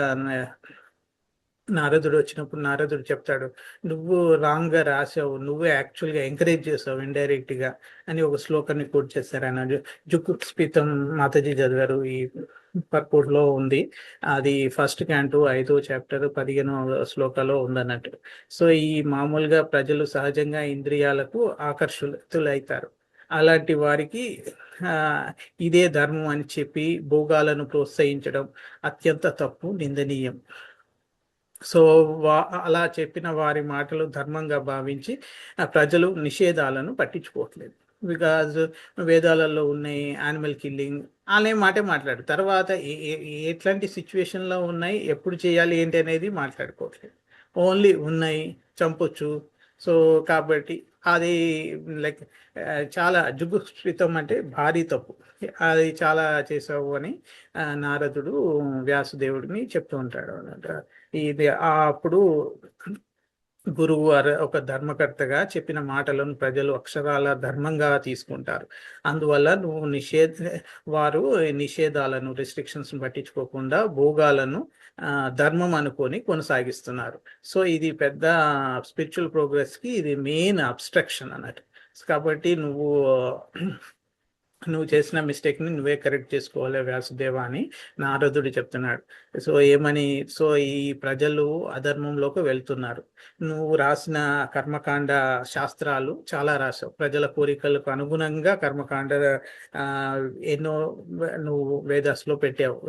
నారదుడు వచ్చినప్పుడు నారదుడు చెప్తాడు, నువ్వు రాంగ్ గా రాసావు, నువ్వే యాక్చువల్గా ఎంకరేజ్ చేసావు ఇండైరెక్ట్ గా అని ఒక శ్లోకాన్ని కోట్ చేస్తారు. ఆయన జుగుప్స్పితం మాతాజీ చదివారు, ఈ పర్పోర్ట్ లో ఉంది. అది ఫస్ట్ క్యాంటు 5వ చాప్టర్ 15వ శ్లోకాలో ఉందన్నట్టు. సో ఈ మామూలుగా ప్రజలు సహజంగా ఇంద్రియాలకు ఆకర్షితులైతారు. అలాంటి వారికి ఇదే ధర్మం అని చెప్పి భోగాలను ప్రోత్సహించడం అత్యంత తప్పు, నిందనీయం. సో అలా చెప్పిన వారి మాటలు ధర్మంగా భావించి ప్రజలు నిషేధాలను పట్టించుకోవట్లేదు. బికాజ్ వేదాలలో ఉన్నాయి యానిమల్ కిల్లింగ్ అనే మాటే మాట్లాడు, తర్వాత ఎట్లాంటి సిచ్యువేషన్లో ఉన్నాయి, ఎప్పుడు చేయాలి ఏంటి అనేది మాట్లాడుకోవట్లేదు. ఓన్లీ ఉన్నాయి, చంపొచ్చు. సో కాబట్టి అది లైక్ చాలా జుగుప్సితం, అంటే భారీ తప్పు, అది చాలా చేసావు అని నారదుడు వ్యాసదేవుడిని చెప్తూ ఉంటాడు అన్నమాట. ఇది అప్పుడు గురువు ఒక ధర్మకర్తగా చెప్పిన మాటలను ప్రజలు అక్షరాల ధర్మంగా తీసుకుంటారు. అందువల్ల వారు నిషేధాలను, రెస్ట్రిక్షన్స్ పట్టించుకోకుండా భోగాలను ధర్మం అనుకొని కొనసాగిస్తున్నారు. సో ఇది పెద్ద స్పిరిచువల్ ప్రోగ్రెస్ కి ఇది మెయిన్ అబ్స్ట్రక్షన్ అన్నట్టు. కాబట్టి నువ్వు చేసిన మిస్టేక్ని నువ్వే కరెక్ట్ చేసుకోవాలి వ్యాసదేవ అని నారదుడు చెప్తున్నాడు. సో ఏమని, సో ఈ ప్రజలు అధర్మంలోకి వెళ్తున్నారు. నువ్వు రాసిన కర్మకాండ శాస్త్రాలు చాలా రాసావు, ప్రజల కోరికలకు అనుగుణంగా కర్మకాండ ఎన్నో నువ్వు వేదాస్లో పెట్టావు.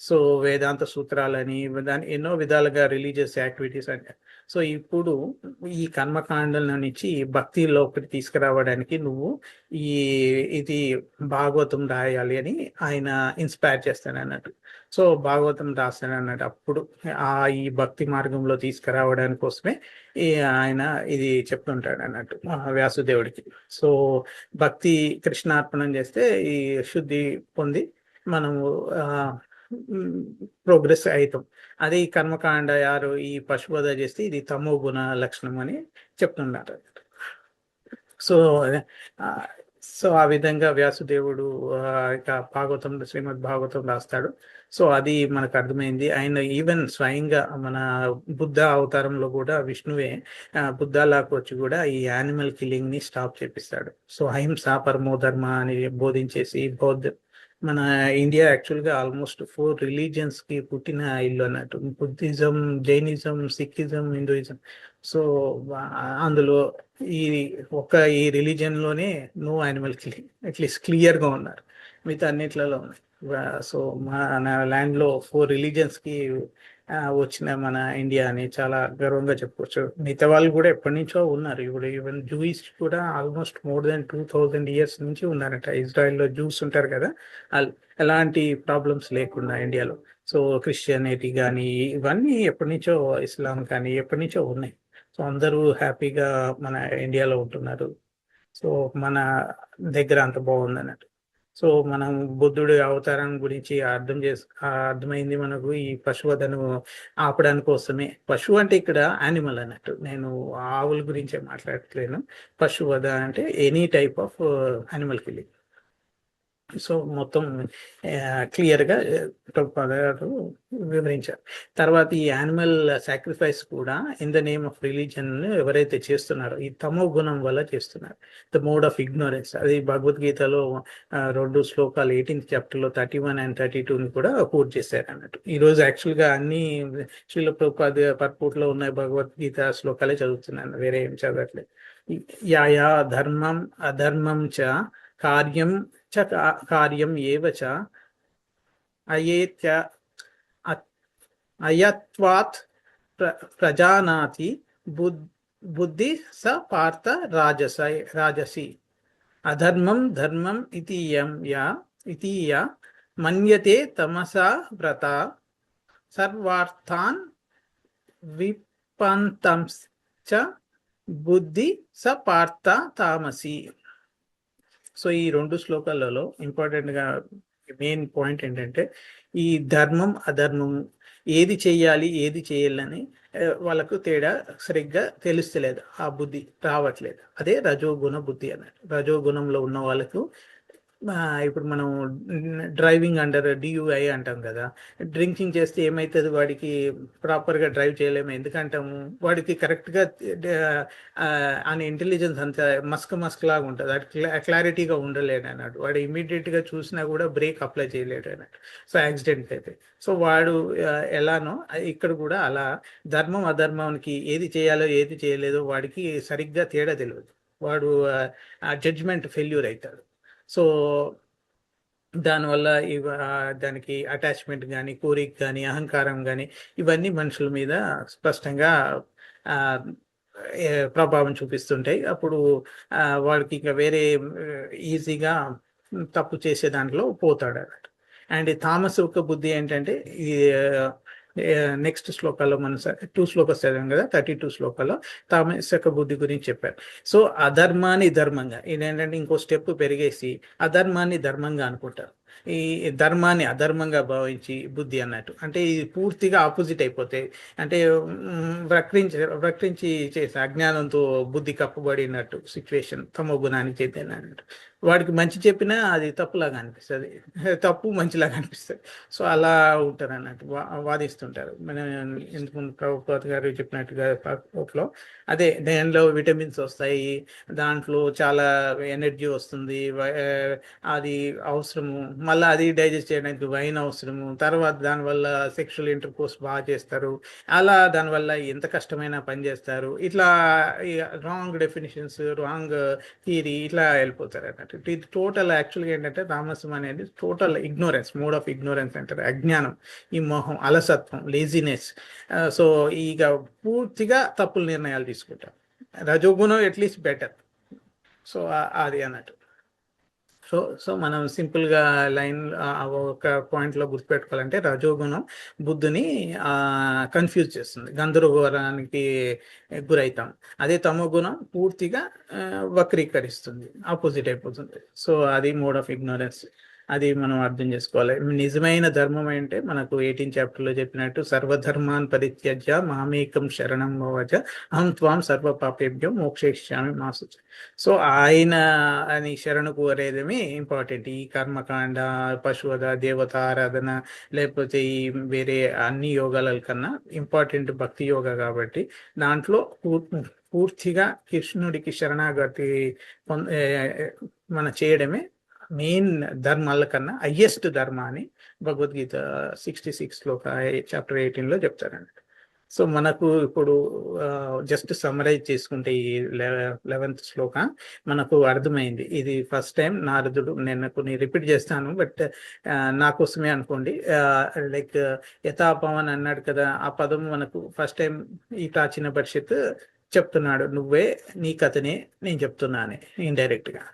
సో వేదాంత సూత్రాలని దాని ఎన్నో విధాలుగా రిలీజియస్ యాక్టివిటీస్ అంటే. సో ఇప్పుడు ఈ కర్మకాండల నుంచి భక్తిలోకి తీసుకురావడానికి నువ్వు ఇది భాగవతం రాయాలి అని ఆయన ఇన్స్పైర్ చేస్తాను అన్నట్టు. సో భాగవతం రాస్తాను అన్నట్టు. అప్పుడు ఈ భక్తి మార్గంలో తీసుకురావడానికి కోసమే ఆయన ఇది చెప్తుంటాడు అన్నట్టు వ్యాసుదేవుడికి. సో భక్తి కృష్ణార్పణం చేస్తే ఈ శుద్ధి పొంది మనము ప్రోగ్రెస్ అవుతాం. అదే ఈ కర్మకాండ ఈ పశువధ చేస్తే ఇది తమో గుణ లక్షణం అని చెప్తున్నారు. సో ఆ విధంగా వ్యాసుదేవుడు ఇక భాగవతం, శ్రీమద్ భాగవతం రాస్తాడు. సో అది మనకు అర్థమైంది. ఆయన ఈవెన్ స్వయంగా మన బుద్ధ అవతారంలో కూడా విష్ణువే బుద్ధాలకు వచ్చి కూడా ఈ యానిమల్ కిల్లింగ్ ని స్టాప్ చేపిస్తాడు. సో అహింస పరమో ధర్మ అని బోధించేసి మన ఇండియా యాక్చువల్గా ఆల్మోస్ట్ 4 రిలీజియన్స్ కి పుట్టిన ఇల్లు అన్నట్టు. Buddhism, Jainism, Sikhism, Hinduism. So అందులో ఈ రిలీజియన్ లోనే no animal killing at least clear గా ఉన్నారు, మిగతా అన్నిట్లలో ఉన్నాయి. సో మన ల్యాండ్ లో 4 రిలీజియన్స్ కి వచ్చిన మన ఇండియా అని చాలా గర్వంగా చెప్పుకోవచ్చు. మిగతా వాళ్ళు కూడా ఎప్పటి నుంచో ఉన్నారు. ఇప్పుడు ఈవెన్ జూయిస్ కూడా ఆల్మోస్ట్ మోర్ దెన్ 2000 years నుంచి ఉన్నారట. ఇజ్రాయెల్లో జూస్ ఉంటారు కదా, ఎలాంటి ప్రాబ్లమ్స్ లేకుండా ఇండియాలో. సో క్రిస్టియానిటీ కానీ ఇవన్నీ ఎప్పటి నుంచో, ఇస్లాం కానీ ఎప్పటి నుంచో ఉన్నాయి. సో అందరూ హ్యాపీగా మన ఇండియాలో ఉంటున్నారు. సో మన దగ్గర అంత బాగుంది అన్నట్టు. సో మనం బుద్ధుడి అవతారం గురించి అర్థమైంది మనకు ఈ పశువధను ఆపడానికి కోసమే. పశువు అంటే ఇక్కడ యానిమల్ అన్నట్టు, నేను ఆవుల గురించే మాట్లాడట్లేను. పశువధ అంటే any type of animal killing. So మొత్తం క్లియర్గా వివరించారు. తర్వాత ఈ యానిమల్ సాక్రిఫైస్ కూడా in the name of religion ఎవరైతే చేస్తున్నారో ఈ తమో గుణం వల్ల చేస్తున్నారు, ద మోడ్ ఆఫ్ ఇగ్నోరెన్స్. అది భగవద్గీతలో 2 శ్లోకాలు 18th chapter 31 and 32 కూడా పూర్తి చేశారు అన్నట్టు. ఈరోజు యాక్చువల్గా అన్ని శ్రీల ప్రభుపాద పర్పూట్లో ఉన్న భగవద్గీత శ్లోకాలే చదువుతున్నాను, వేరే ఏం చదవట్లేదు. యా ధర్మం అధర్మం చ కార్యం ఏవ చ అయత్వాత్ ప్రజానాతి బుద్ధి స పార్థ రాజసి అధర్మం ధర్మం ఇతీయ మన్యతే తమసా వ్రత సర్వార్థాన్ విపంతంశ్చ బుద్ధి స పార్థ తామసి. సో ఈ 2 శ్లోకాలలో ఇంపార్టెంట్గా మెయిన్ పాయింట్ ఏంటంటే ఈ ధర్మం అధర్మం ఏది చెయ్యాలి ఏది చేయాలని వాళ్ళకు తేడా సరిగ్గా తెలుస్తలేదు, ఆ బుద్ధి రావట్లేదు. అదే రజోగుణ బుద్ధి అన్నట్టు. రజోగుణంలో ఉన్న వాళ్ళకు ఇప్పుడు మనం డ్రైవింగ్ అండర్ డియుఐ అంటాం కదా. డ్రింకింగ్ చేస్తే ఏమవుతుంది, వాడికి ప్రాపర్గా డ్రైవ్ చేయలేము. ఎందుకంటాము, వాడికి కరెక్ట్గా అని ఇంటెలిజెన్స్ అంత మస్క్ లాగా ఉంటుంది, అది క్లారిటీగా ఉండలేడు అన్నట్టు. వాడు ఇమీడియట్గా చూసినా కూడా బ్రేక్ అప్లై చేయలేడు అన్నట్టు. సో యాక్సిడెంట్ అయితే, సో వాడు ఎలానో ఇక్కడ కూడా అలా ధర్మం అధర్మానికి ఏది చేయాలో ఏది చేయలేదో వాడికి సరిగ్గా తేడా తెలియదు. వాడు జడ్జ్మెంట్ ఫెయిల్యూర్ అవుతాడు. సో దానివల్ల దానికి అటాచ్మెంట్ కానీ, కోరిక కానీ, అహంకారం కానీ, ఇవన్నీ మనుషుల మీద స్పష్టంగా ప్రభావం చూపిస్తుంటాయి. అప్పుడు వాడికి ఇంకా వేరే ఈజీగా తప్పు చేసే దాంట్లో పోతాడు అన్నట్టు. అండ్ తామస యొక్క బుద్ధి ఏంటంటే, ఈ నెక్స్ట్ శ్లోకాల్లో మనం 2 శ్లోకాలు చదివాం కదా, 32 శ్లోకాల్లో తామస యొక్క బుద్ధి గురించి చెప్పారు. సో అధర్మాన్ని ధర్మంగా, ఇదేంటంటే ఇంకో స్టెప్ పెరిగేసి అధర్మాన్ని ధర్మంగా అనుకుంటారు. ఈ ధర్మాన్ని అధర్మంగా భావించి బుద్ధి అన్నట్టు. అంటే ఇది పూర్తిగా ఆపోజిట్ అయిపోతాయి. అంటే వక్రించి చేసే అజ్ఞానంతో బుద్ధి కప్పబడినట్టు సిచ్యువేషన్ తమో గుణానికి చెందిన అన్నట్టు. వాడికి మంచి చెప్పినా అది తప్పులాగా అనిపిస్తుంది, తప్పు మంచిలాగా అనిపిస్తుంది. సో అలా ఉంటారు అన్నట్టు, వాదిస్తుంటారు. మన ఇంతకుముందు ప్రభుపాద్ గారు చెప్పినట్టుగా అదే దానిలో విటమిన్స్ వస్తాయి, దాంట్లో చాలా ఎనర్జీ వస్తుంది, అది అవసరము, మళ్ళీ అది డైజెస్ట్ చేయడానికి వైన్ అవసరము, తర్వాత దానివల్ల సెక్షువల్ ఇంటర్ కోర్స్ బాగా చేస్తారు, అలా దానివల్ల ఎంత కష్టమైనా పని చేస్తారు. ఇట్లా రాంగ్ డెఫినేషన్స్, రాంగ్ థియరీ ఇట్లా వెళ్ళిపోతారు అన్నట్టు. ఇది టోటల్ యాక్చువల్గా ఏంటంటే తామసం అనేది total ignorance, mode of ignorance అంటారు. అజ్ఞానం, ఈ మోహం, అలసత్వం, లేజినెస్. సో ఇక పూర్తిగా తప్పుల నిర్ణయాలు తీసుకుంటాం. రజోగుణం అట్లీస్ట్ బెటర్. సో అది అన్నట్టు. సో మనం సింపుల్గా లైన్ ఒక పాయింట్లో గుర్తుపెట్టుకోవాలంటే, రజోగుణం బుద్ధిని కన్ఫ్యూజ్ చేస్తుంది, గందరగోళానికి గురవుతాం. అదే తమో గుణం పూర్తిగా వక్రీకరిస్తుంది, ఆపోజిట్ అయిపోతుంది. సో అది మోడ్ ఆఫ్ ఇగ్నోరెన్స్, అది మనం అర్థం చేసుకోవాలి. నిజమైన ధర్మం అంటే మనకు 18 చాప్టర్లో చెప్పినట్టు, సర్వధర్మాన్ పరిత్యజ్య మామేకం శరణం భవజ అహం త్వాం సర్వ పాపేభ్యం మోక్షయిష్యామి మా శుచ. సో ఆయన అని శరణు కోరేదమే ఇంపార్టెంట్. ఈ కర్మకాండ, పశువద, దేవత ఆరాధన, లేకపోతే ఈ వేరే అన్ని యోగాల కన్నా ఇంపార్టెంట్ భక్తి యోగా. కాబట్టి దాంట్లో పూర్తిగా కృష్ణుడికి శరణాగతి మన చేయడమే మెయిన్ ధర్మాల కన్నా హయ్యెస్ట్ ధర్మ అని భగవద్గీత 66లో చాప్టర్ 18లో చెప్తారండి. సో మనకు ఇప్పుడు జస్ట్ సమ్మరైజ్ చేసుకుంటే ఈ 11th శ్లోక మనకు అర్థమైంది. ఇది ఫస్ట్ టైం నారదుడు, నేను కొన్ని రిపీట్ చేస్తాను బట్ నా కోసమే అనుకోండి. లైక్ యథాపవన్ అన్నాడు కదా, ఆ పదం మనకు ఫస్ట్ టైం ఈ ప్రాచీన పరిషత్ చెప్తున్నాడు. నువ్వే నీ కథనే నేను చెప్తున్నానే, ఇండైరెక్ట్గా.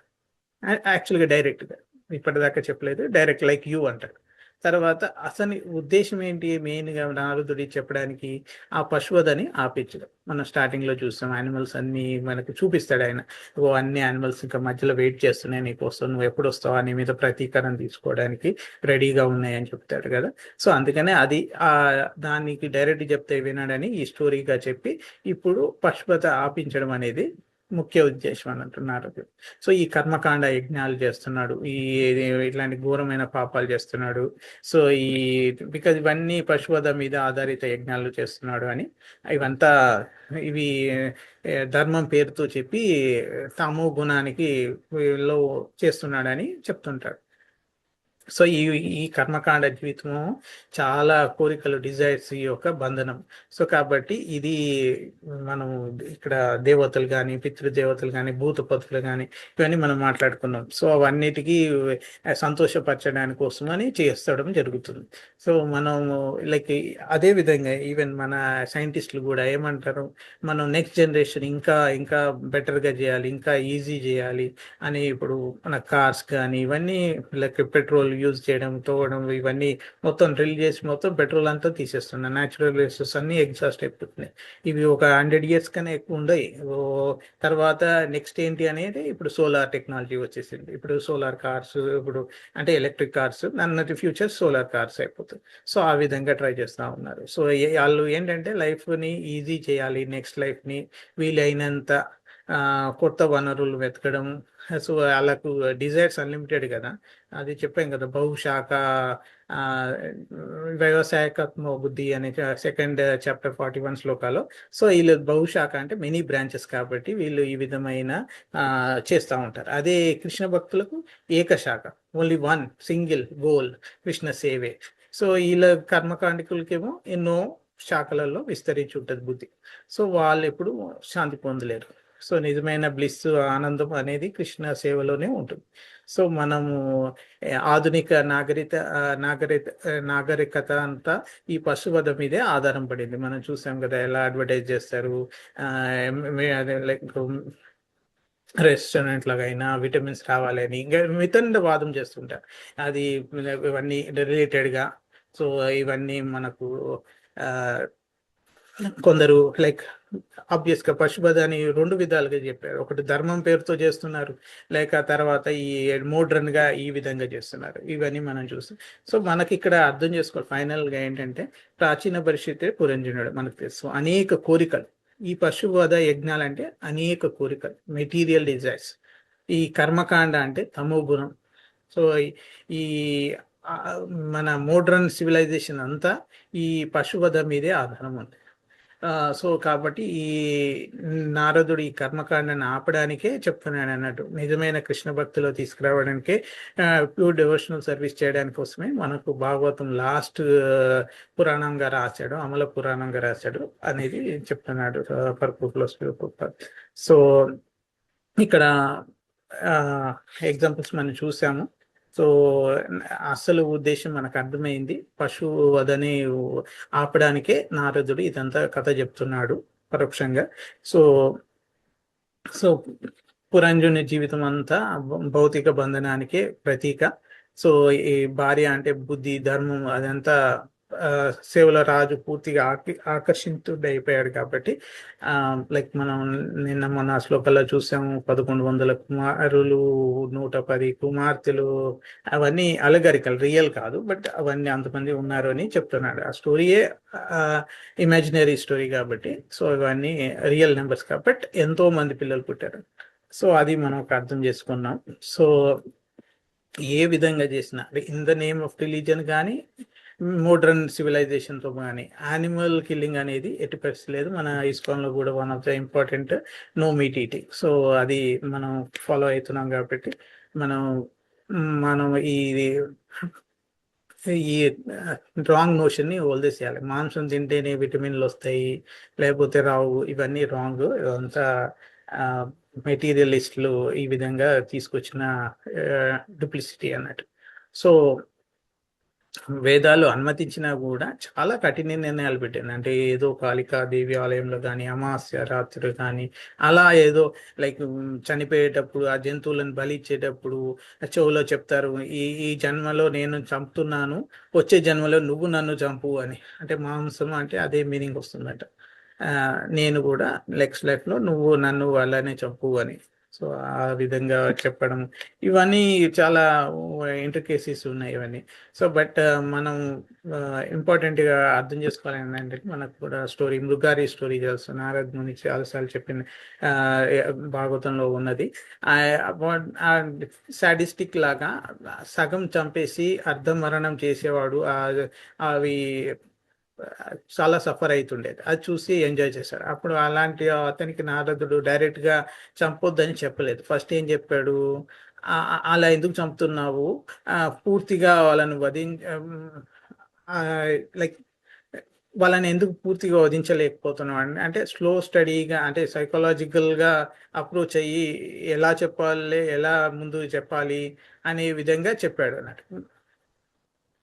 యాక్చువల్గా డైరెక్ట్గా ఇప్పటిదాకా చెప్పలేదు, డైరెక్ట్ లైక్ యూ అంటాడు. తర్వాత అసలు ఉద్దేశం ఏంటి మెయిన్గా నారదుడి చెప్పడానికి, ఆ పశువదని ఆపించడం. మనం స్టార్టింగ్లో చూస్తాం, యానిమల్స్ అన్ని మనకు చూపిస్తాడు ఆయన. అన్ని యానిమల్స్ ఇంకా మధ్యలో వెయిట్ చేస్తున్నాయి నీకోసం, నువ్వు ఎప్పుడు వస్తావు అని మీద ప్రతీకారం తీసుకోవడానికి రెడీగా ఉన్నాయని చెప్తాడు కదా. సో అందుకనే అది దానికి డైరెక్ట్ చెప్తే వినాడని ఈ స్టోరీగా చెప్పి ఇప్పుడు పశుపత ఆపించడం అనేది ముఖ్య ఉద్దేశం అని అంటున్నారు. సో ఈ కర్మకాండ యజ్ఞాలు చేస్తున్నాడు, ఈ ఇట్లాంటి ఘోరమైన పాపాలు చేస్తున్నాడు. సో బికాజ్ ఇవన్నీ పశువధ మీద ఆధారిత యజ్ఞాలు చేస్తున్నాడు అని, ఇవి ధర్మం పేరుతో చెప్పి తమో గుణానికి లో చేస్తున్నాడని చెప్తుంటాడు. సో ఈ కర్మకాండ జీవితము చాలా కోరికలు, డిజైర్స్ యొక్క బంధనం. సో కాబట్టి ఇది మనం ఇక్కడ దేవతలు కానీ, పితృదేవతలు కానీ, భూతపతులు కానీ ఇవన్నీ మనం మాట్లాడుకున్నాం. సో అవన్నిటికీ సంతోషపరచడానికి కోసమని చేస్తడం జరుగుతుంది. సో మనం లైక్ అదే విధంగా ఈవెన్ మన సైంటిస్టులు కూడా ఏమంటారు, మనం నెక్స్ట్ జనరేషన్ ఇంకా ఇంకా బెటర్గా చేయాలి, ఇంకా ఈజీ చేయాలి అని. ఇప్పుడు మన కార్స్ కానీ ఇవన్నీ లైక్ పెట్రోల్ పెట్రోల్ యూజ్ చేయడం, తోవడం, ఇవన్నీ మొత్తం డ్రిల్ చేసి మొత్తం పెట్రోల్ అంతా తీసేస్తున్నారు. న్యాచురల్ రిసోర్సెస్ అన్నీ ఎగ్జాస్ట్ అయిపోతున్నాయి. ఇవి ఒక 100 years కన్నా ఎక్కువ ఉండయి. తర్వాత నెక్స్ట్ ఏంటి అనేది ఇప్పుడు సోలార్ టెక్నాలజీ వచ్చేసింది. ఇప్పుడు సోలార్ కార్స్, ఇప్పుడు అంటే ఎలక్ట్రిక్ కార్స్, అన్నది ఫ్యూచర్ సోలార్ కార్స్ అయిపోతుంది. సో ఆ విధంగా ట్రై చేస్తూ ఉన్నారు. సో వాళ్ళు ఏంటంటే లైఫ్ని ఈజీ చేయాలి, నెక్స్ట్ లైఫ్ని వీలైనంత కొత్త వనరులు వెతకడం. సో వాళ్ళకు డిజైర్స్ అన్లిమిటెడ్ కదా, అది చెప్పాం కదా, బహుశాఖ వ్యవసాయకత్మ బుద్ధి అనే సెకండ్ చాప్టర్ 41 శ్లోకాలో. సో వీళ్ళు బహుశాఖ అంటే మెనీ బ్రాంచెస్ కాబట్టి వీళ్ళు ఈ విధమైన చేస్తూ ఉంటారు. అదే కృష్ణ భక్తులకు ఏకశాఖ, only one single goal, Krishna సేవే. సో వీళ్ళ కర్మకాండికులకేమో ఎన్నో శాఖలలో విస్తరించి ఉంటుంది బుద్ధి. సో వాళ్ళు ఎప్పుడు శాంతి పొందలేరు. సో నిజమైన బ్లిస్, ఆనందం అనేది కృష్ణ సేవలోనే ఉంటుంది. సో మనము ఆధునిక నాగరికత అంతా ఈ పశువధ మీదే ఆధారం పడింది. మనం చూసాం కదా ఎలా అడ్వర్టైజ్ చేస్తారు, లైక్ రెస్టారెంట్ లాగా అయినా విటమిన్స్ రావాలని ఇంకా మితండ వాదం చేస్తుంటారు. అది ఇవన్నీ రిలేటెడ్గా. సో ఇవన్నీ మనకు కొందరు లైక్ ఆబ్వియస్గా పశువధ అని 2 విధాలుగా చెప్పారు. ఒకటి ధర్మం పేరుతో చేస్తున్నారు, లేక తర్వాత ఈ మోడ్రన్గా ఈ విధంగా చేస్తున్నారు. ఇవన్నీ మనం చూస్తాం. సో మనకి ఇక్కడ అర్థం చేసుకోవాలి ఫైనల్గా ఏంటంటే, ప్రాచీన పరిస్థితే పురంజనుడు మనకు తెలుసు. అనేక కోరికలు, ఈ పశువధ యజ్ఞాలు అంటే అనేక కోరికలు, మెటీరియల్ డిజైర్స్. ఈ కర్మకాండ అంటే తమో గుణం. సో ఈ మన మోడ్రన్ సివిలైజేషన్ అంతా ఈ పశువధ మీదే ఆధారం ఉంది. సో కాబట్టి ఈ నారదుడు ఈ కర్మకాండను ఆపడానికే చెప్తున్నాడు అన్నట్టు. నిజమైన కృష్ణ భక్తిలో తీసుకురావడానికే, ప్యూర్ డివోషనల్ సర్వీస్ చేయడానికి కోసమే మనకు భాగవతం లాస్ట్ పురాణంగా రాశాడు, అమల పురాణంగా రాశాడు అనేది చెప్తున్నాడు పర్పూర్లో. సో ఇక్కడ ఎగ్జాంపుల్స్ మనం చూసాము. సో అసలు ఉద్దేశం మనకు అర్థమైంది. పశువు వదని ఆపడానికే నారదుడు ఇదంతా కథ చెప్తున్నాడు పరోక్షంగా. సో సో పురంజుని జీవితం అంతా భౌతిక బంధనానికే ప్రతీక. సో ఈ భార్య అంటే బుద్ధి, ధర్మం, అదంతా సేవల రాజు పూర్తిగా ఆకర్షితుడైపోయాడు కాబట్టి, లైక్ మనం మొన్న శ్లోకాల్లో చూసాము, 1100 కుమారులు, 110 కుమార్తెలు. అవన్నీ అలగరికల్, రియల్ కాదు, బట్ అవన్నీ అంతమంది ఉన్నారు అని చెప్తున్నాడు. ఆ స్టోరీయే ఇమాజినరీ స్టోరీ కాబట్టి, సో ఇవన్నీ రియల్ నెంబర్స్ కాబట్టి ఎంతో మంది పిల్లలు పుట్టారు. సో అది మనం అర్థం చేసుకున్నాం. సో ఏ విధంగా చేసినా in the name of religion కానీ, మోడర్న్ సివిలైజేషన్తో కానీ, యానిమల్ కిల్లింగ్ అనేది ఎట్టి పరిస్థితి లేదు. మన ఇస్కాన్లో కూడా one of the important no meat eating. So అది మనం ఫాలో అవుతున్నాం కాబట్టి మనం ఈ రాంగ్ నోషన్ని వదిలేసేయాలి. మాంసం తింటేనే విటమిన్లు వస్తాయి, లేకపోతే రావు, ఇవన్నీ రాంగ్. ఇదంతా మెటీరియలిస్టులు ఈ విధంగా తీసుకొచ్చిన డూప్లిసిటీ అన్నట్టు. సో వేదాలు అనుమతించినా కూడా చాలా కఠిన నిర్ణయాలు పెట్టింది. అంటే ఏదో కాళికా దేవి ఆలయంలో కానీ, అమావాస్య రాత్రి కానీ, అలా ఏదో లైక్ చనిపోయేటప్పుడు ఆ జంతువులను బలి ఇచ్చేటప్పుడు చెవులో చెప్తారు, ఈ జన్మలో నేను చంపుతున్నాను, వచ్చే జన్మలో నువ్వు నన్ను చంపు అని. అంటే మాంసం అంటే అదే మీనింగ్ వస్తుందట. నేను కూడా నెక్స్ట్ లైఫ్లో నువ్వు నన్ను అలానే చంపు అని. సో ఆ విధంగా చెప్పడం, ఇవన్నీ చాలా ఇంటర్కేసెస్ ఉన్నాయి ఇవన్నీ. సో బట్ మనం ఇంపార్టెంట్గా అర్థం చేసుకోవాలి ఏంటంటే, మనకు కూడా స్టోరీ, మృగారి స్టోరీ తెలుసు, నారద్ ముని చాలాసార్లు చెప్పిన భాగవతంలో ఉన్నది. సాడిస్టిక్ లాగా సగం చంపేసి అర్ధ మరణం చేసేవాడు, అవి చాలా సఫర్ అవుతుండేది. అది చూసి ఎంజాయ్ చేశాడు. అప్పుడు అలాంటి అతనికి నారదుడు డైరెక్ట్గా చంపొద్దని చెప్పలేదు. ఫస్ట్ ఏం చెప్పాడు, అలా ఎందుకు చంపుతున్నావు, పూర్తిగా వాళ్ళని లైక్ వాళ్ళని ఎందుకు పూర్తిగా వధించలేకపోతున్నావు అంటే స్లో స్టడీగా, అంటే సైకలాజికల్గా అప్రోచ్ అయ్యి ఎలా చెప్పాలి, ఎలా ముందు చెప్పాలి అనే విధంగా చెప్పాడు అన్నట్టు.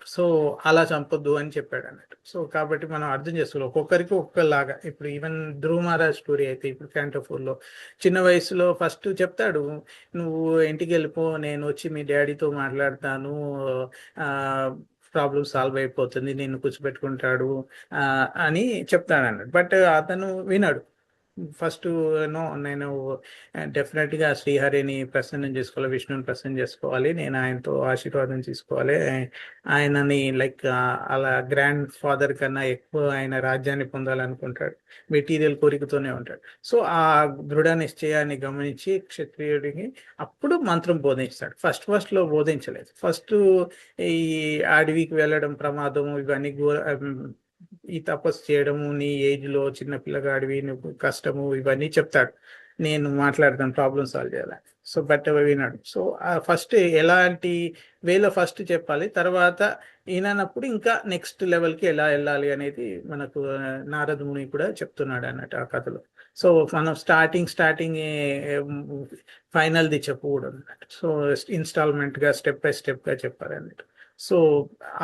సో అలా చంపొద్దు అని చెప్పాడు అన్నట్టు. సో కాబట్టి మనం అర్థం చేసుకోవాలి, ఒక్కొక్కరికి ఒక్కొక్కలాగా. ఇప్పుడు ఈవెన్ ధ్రువ మహారాజ్ స్టోరీ అయితే ఇప్పుడు క్యాంటోఫోర్లో చిన్న వయసులో ఫస్ట్ చెప్తాడు, నువ్వు ఇంటికి వెళ్ళిపో, నేను వచ్చి మీ డాడీతో మాట్లాడతాను, ప్రాబ్లమ్ సాల్వ్ అయిపోతుంది, నేను కూర్చోబెట్టుకుంటాడు అని చెప్తాడు అన్నట్టు. బట్ అతను వినాడు. ఫస్ట్ నో, నేను డెఫినెట్గా శ్రీహరిని ప్రసన్నం చేసుకోవాలి, విష్ణుని ప్రసన్నం చేసుకోవాలి, నేను ఆయనతో ఆశీర్వాదం తీసుకోవాలి, ఆయనని లైక్ అలా గ్రాండ్ ఫాదర్ కన్నా ఎక్కువ ఆయన రాజ్యాన్ని పొందాలనుకుంటాడు, మెటీరియల్ కోరికతోనే ఉంటాడు. సో ఆ దృఢ నిశ్చయాన్ని గమనించి క్షత్రియుడికి అప్పుడు మంత్రం బోధిస్తాడు. ఫస్ట్లో బోధించలేదు. ఫస్ట్ ఈ అడవికి వెళ్ళడం ప్రమాదము, ఇవన్నీ ఈ తపస్సు చేయడము, నీ ఏజ్ లో చిన్న పిల్లగాడివి, నువ్వు కష్టము, ఇవన్నీ చెప్తాడు, నేను మాట్లాడతాను, ప్రాబ్లమ్ సాల్వ్ చేయాలని. సో బట్ వినాడు. సో ఫస్ట్ ఎలాంటి వేలో ఫస్ట్ చెప్పాలి, తర్వాత ఈయనప్పుడు ఇంకా నెక్స్ట్ లెవెల్కి ఎలా వెళ్ళాలి అనేది మనకు నారద ముని కూడా చెప్తున్నాడు అన్నట్టు ఆ కథలో. సో మనం స్టార్టింగ్ ఫైనల్ది చెప్పకూడదు అన్నట్టు. సో ఇన్స్టాల్మెంట్గా స్టెప్ బై స్టెప్గా చెప్పాలి అన్నట్టు. సో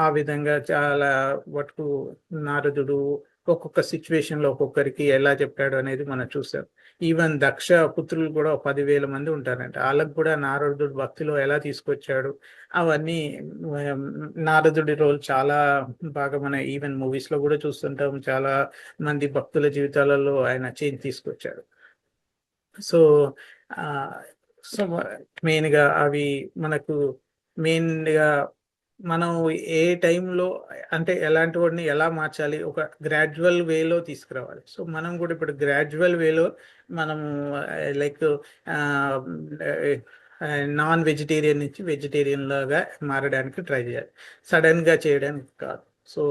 ఆ విధంగా చాలా వరకు నారదుడు ఒక్కొక్క సిచ్యువేషన్లో ఒక్కొక్కరికి ఎలా చెప్పాడు అనేది మనం చూసాం. ఈవెన్ దక్ష పుత్రులు కూడా 10,000 మంది ఉంటారంట, వాళ్ళకు కూడా నారదుడు భక్తిలో ఎలా తీసుకొచ్చాడు అవన్నీ. నారదుడి రోల్ చాలా బాగా మన ఈవెన్ మూవీస్లో కూడా చూస్తుంటాం, చాలా మంది భక్తుల జీవితాలలో ఆయన చేంజ్ తీసుకొచ్చాడు. సో సో మెయిన్గా అవి మనకు మెయిన్గా మనం ఏ టైంలో అంటే ఎలాంటి వాడిని ఎలా మార్చాలి, ఒక గ్రాడ్యువల్ వేలో తీసుకురావాలి. సో మనం కూడా ఇప్పుడు గ్రాడ్యువల్ వేలో మనము లైక్ నాన్ వెజిటేరియన్ నుంచి వెజిటేరియన్ లాగా మారడానికి ట్రై చేయాలి, సడన్గా చేయడానికి కాదు. సో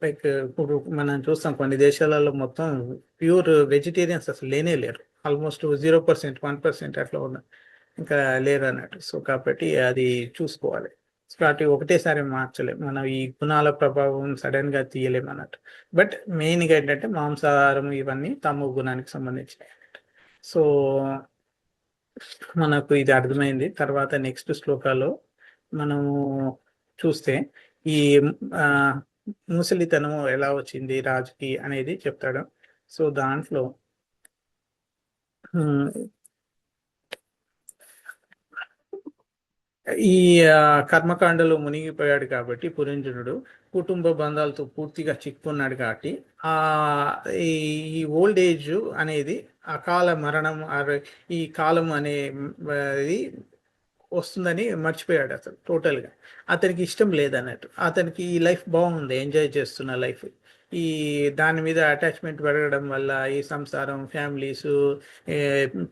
లైక్ ఇప్పుడు మనం చూస్తాం కొన్ని దేశాలలో మొత్తం ప్యూర్ వెజిటేరియన్స్ అసలు లేనే లేరు, ఆల్మోస్ట్ 0%, 1% అట్లా ఉన్నారు, ఇంకా లేరు అన్నట్టు. సో కాబట్టి అది చూసుకోవాలి. కాబట్టి ఒకటేసారి మార్చలేం మనం, ఈ గుణాల ప్రభావం సడన్ గా తీయలేం అన్నట్టు. బట్ మెయిన్గా ఏంటంటే మాంసాహారం ఇవన్నీ తమో గుణానికి సంబంధించినవి అన్నట్టు. సో మనకు ఇది అర్థమైంది. తర్వాత నెక్స్ట్ శ్లోకాలో మనము చూస్తే ఈ ముసలితనము ఎలా వచ్చింది రాజుకి అనేది చెప్తాడు. సో దాంట్లో ఈ కర్మకాండలో మునిగిపోయాడు కాబట్టి పురంజనుడు కుటుంబ బంధాలతో పూర్తిగా చిక్కున్నాడు కాబట్టి ఆ ఈ ఓల్డ్ ఏజ్ అనేది అకాల మరణం, ఈ కాలం అనేది వస్తుందని మర్చిపోయాడు అతను టోటల్గా. అతనికి ఇష్టం లేదన్నట్టు, అతనికి ఈ లైఫ్ బాగుంది, ఎంజాయ్ చేస్తున్న లైఫ్, ఈ దాని మీద అటాచ్మెంట్ పెరగడం వల్ల ఈ సంసారం, ఫ్యామిలీస్,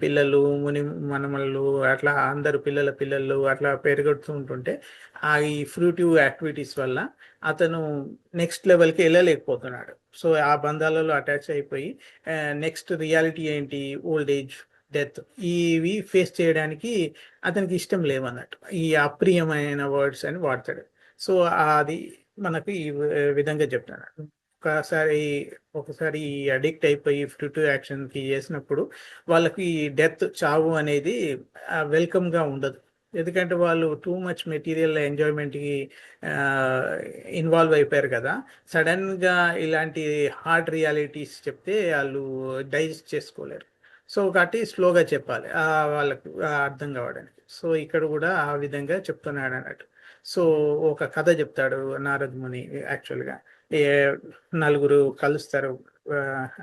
పిల్లలు, మనమళ్ళు అట్లా అందరు పిల్లలు అట్లా పెరుగుతూ ఉంటుంటే ఈ ఫ్రూటివ్ యాక్టివిటీస్ వల్ల అతను నెక్స్ట్ లెవెల్కి వెళ్ళలేకపోతున్నాడు. సో ఆ బంధాలలో అటాచ్ అయిపోయి నెక్స్ట్ రియాలిటీ ఏంటి, ఓల్డ్ ఏజ్, డెత్, ఇవి ఫేస్ చేయడానికి అతనికి ఇష్టం లేవన్నట్టు. ఈ అప్రియమైన వర్డ్స్ అని వాడతాడు. సో అది మనకు ఈ విధంగా చెప్తాడు. ఒకసారి అడిక్ట్ అయిపోయి ఫ్రూటివ్ యాక్షన్కి చేసినప్పుడు వాళ్ళకి డెత్, చావు అనేది వెల్కమ్గా ఉండదు. ఎందుకంటే వాళ్ళు టూ మచ్ మెటీరియల్ ఎంజాయ్మెంట్కి ఇన్వాల్వ్ అయిపోయారు కదా. సడన్గా ఇలాంటి హార్డ్ రియాలిటీస్ చెప్తే వాళ్ళు డైజెస్ట్ చేసుకోలేరు. సో కాబట్టి స్లోగా చెప్పాలి వాళ్ళకు అర్థం కావడానికి. సో ఇక్కడ కూడా ఆ విధంగా చెప్తున్నాడు అన్నట్టు. సో ఒక కథ చెప్తాడు నారద ముని. యాక్చువల్గా నలుగురు కలుస్తారు,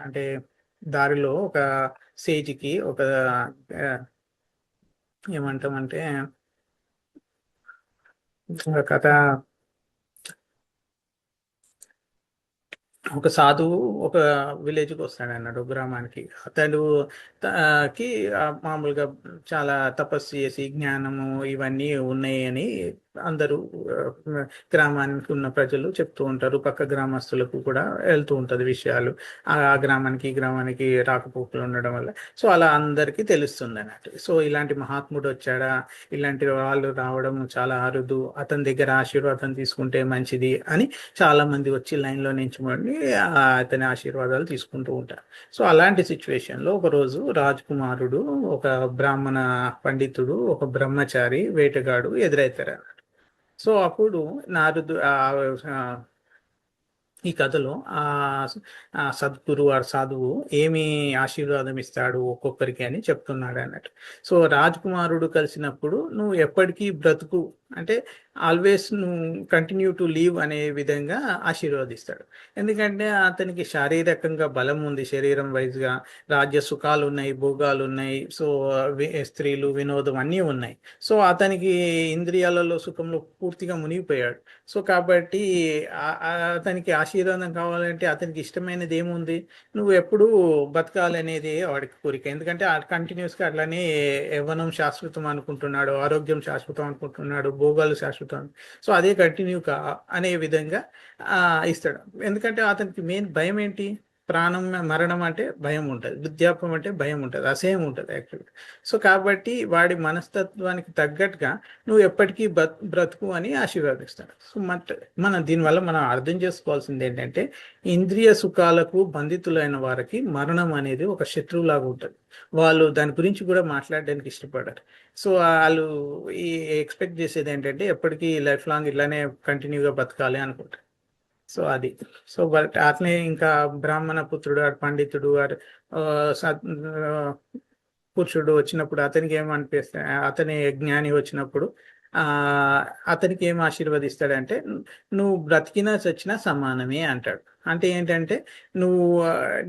అంటే దారిలో ఒక సేజికి ఒక ఏమంటామంటే కథ, ఒక సాధువు ఒక విలేజ్కి వస్తాడు అన్నాడు, గ్రామానికి. అతడు కి మామూలుగా చాలా తపస్సు చేసి జ్ఞానము ఇవన్నీ ఉన్నాయి అని అందరూ గ్రామానికి ఉన్న ప్రజలు చెప్తూ ఉంటారు. పక్క గ్రామస్తులకు కూడా వెళ్తూ ఉంటుంది విషయాలు, ఆ గ్రామానికి ఈ గ్రామానికి రాకపోకలు ఉండడం వల్ల. సో అలా అందరికీ తెలుస్తుంది అన్నట్టు. సో ఇలాంటి మహాత్ముడు వచ్చాడా, ఇలాంటి వాళ్ళు రావడం చాలా అరుదు, అతని దగ్గర ఆశీర్వాదం తీసుకుంటే మంచిది అని చాలా మంది వచ్చి లైన్లో నించుకొని అతని ఆశీర్వాదాలు తీసుకుంటూ ఉంటారు. సో అలాంటి సిచ్యువేషన్లో ఒకరోజు రాజకుమారుడు, ఒక బ్రాహ్మణ పండితుడు, ఒక బ్రహ్మచారి, వేటగాడు ఎదురవుతారు అన్నట్టు. సో అప్పుడు నారదు ఈ కథలో ఆ సద్గురు ఆ సాధువు ఏమి ఆశీర్వాదం ఇస్తాడు ఒక్కొక్కరికి అని చెప్తున్నాడు అన్నట్టు. సో రాజకుమారుడు కలిసినప్పుడు నువ్వు ఎప్పటికీ బ్రతుకు అంటే ఆల్వేస్ నువ్వు కంటిన్యూ టు లీవ్ అనే విధంగా ఆశీర్వదిస్తాడు. ఎందుకంటే అతనికి శారీరకంగా బలం ఉంది, శరీరం వైజ్గా రాజ్య సుఖాలు ఉన్నాయి, భోగాలు ఉన్నాయి, సో స్త్రీలు వినోదం అన్నీ ఉన్నాయి. సో అతనికి ఇంద్రియాలలో సుఖంలో పూర్తిగా మునిగిపోయాడు. సో కాబట్టి అతనికి ఆశీర్వాదం కావాలంటే అతనికి ఇష్టమైనది ఏముంది, నువ్వు ఎప్పుడు బతకాలనేది వాడికి కోరిక. ఎందుకంటే కంటిన్యూస్గా అట్లానే యవ్వనం శాశ్వతం అనుకుంటున్నాడు, ఆరోగ్యం శాశ్వతం అనుకుంటున్నాడు, భోగాలు శాశ్వతం. సో అదే కంటిన్యూ అనే విధంగా ఇస్తాడు. ఎందుకంటే అతనికి మెయిన్ భయం ఏంటి, ప్రాణం మరణం అంటే భయం ఉంటుంది, వృద్ధాప్యం అంటే భయం ఉంటుంది, అసహ్యం ఉంటుంది యాక్చువల్గా. సో కాబట్టి వాడి మనస్తత్వానికి తగ్గట్టుగా నువ్వు ఎప్పటికీ బ్రతుకు అని ఆశీర్వాదిస్తాడు. సో మనం దీనివల్ల మనం అర్థం చేసుకోవాల్సింది ఏంటంటే, ఇంద్రియ సుఖాలకు బంధితులైన వారికి మరణం అనేది ఒక శత్రువులాగా ఉంటుంది. వాళ్ళు దాని గురించి కూడా మాట్లాడడానికి ఇష్టపడరు. సో వాళ్ళు ఈ ఎక్స్పెక్ట్ చేసేది ఏంటంటే ఎప్పటికీ లైఫ్ లాంగ్ ఇలానే కంటిన్యూగా బతకాలి అనుకుంటారు. సో అది. సో బట్ అట్లనే ఇంకా బ్రాహ్మణ పుత్రుడు పండితుడు పురుషుడు వచ్చినప్పుడు అతనికి ఏమనిపిస్తా, అతని జ్ఞాని వచ్చినప్పుడు ఆ అతనికి ఏం ఆశీర్వదిస్తాడంటే, నువ్వు బ్రతికినా చచ్చినా సమానమే అంటాడు. అంటే ఏంటంటే నువ్వు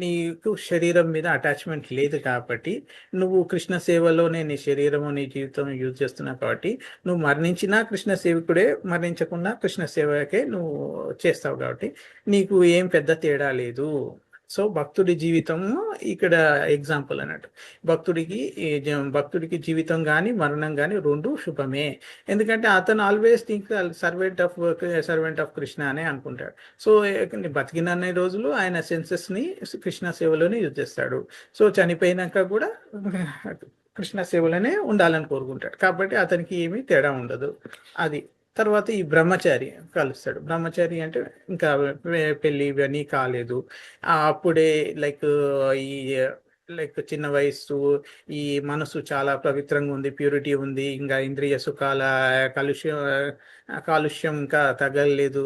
నీకు శరీరం మీద అటాచ్మెంట్ లేదు కాబట్టి, నువ్వు కృష్ణ సేవలోనే నీ శరీరము నీ జీవితం యూజ్ చేస్తున్నావు కాబట్టి, నువ్వు మరణించినా కృష్ణ సేవకుడే, మరణించకుండా కృష్ణ సేవకే నువ్వు చేస్తావు కాబట్టి నీకు ఏం పెద్ద తేడా లేదు. సో భక్తుడి జీవితం ఇక్కడ ఎగ్జాంపుల్ అన్నట్టు. భక్తుడికి జీవితం కానీ మరణం కానీ రెండు శుభమే. ఎందుకంటే అతను always think servant of Krishna అనే అనుకుంటాడు. సో బతికినన్ని రోజులు ఆయన సెన్సెస్ని కృష్ణ సేవలోనే యూజ్ చేస్తాడు. సో చనిపోయినాక కూడా కృష్ణ సేవలోనే ఉండాలని కోరుకుంటాడు. కాబట్టి అతనికి ఏమీ తేడా ఉండదు. అది. తర్వాత ఈ బ్రహ్మచారి కలుస్తాడు. బ్రహ్మచారి అంటే ఇంకా పెళ్ళి ఇవన్నీ కాలేదు, అప్పుడే ఈ చిన్న వయస్సు, ఈ మనసు చాలా పవిత్రంగా ఉంది, ప్యూరిటీ ఉంది, ఇంకా ఇంద్రియ సుఖాల కాలుష్యం ఇంకా తగలలేదు,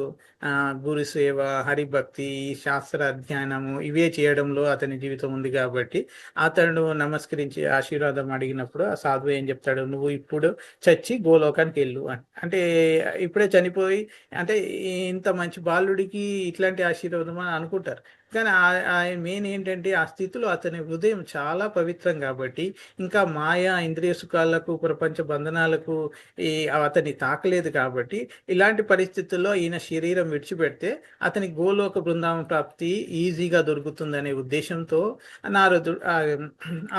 గురు సేవ, హరిభక్తి, శాస్త్ర అధ్యయనము ఇవే చేయడంలో అతని జీవితం ఉంది. కాబట్టి అతడు నమస్కరించి ఆశీర్వాదం అడిగినప్పుడు ఆ సాధువు ఏం చెప్తాడు, నువ్వు ఇప్పుడు చచ్చి గోలోకానికి వెళ్ళు అంటే ఇప్పుడే చనిపోయి అంటే ఇంత మంచి బాలుడికి ఇట్లాంటి ఆశీర్వాదం అని అనుకుంటారు. కానీ ఆయన మెయిన్ ఏంటంటే ఆ స్థితిలో అతని హృదయం చాలా పవిత్రం కాబట్టి, ఇంకా మాయా ఇంద్రియ సుఖాలకు ప్రపంచ బంధనాలకు అతన్ని తాకలేదు కాబట్టి, ఇలాంటి పరిస్థితుల్లో ఈయన శరీరం విడిచిపెడితే అతని గోలోక బృందావన ప్రాప్తి ఈజీగా దొరుకుతుందనే ఉద్దేశంతో నారదుడు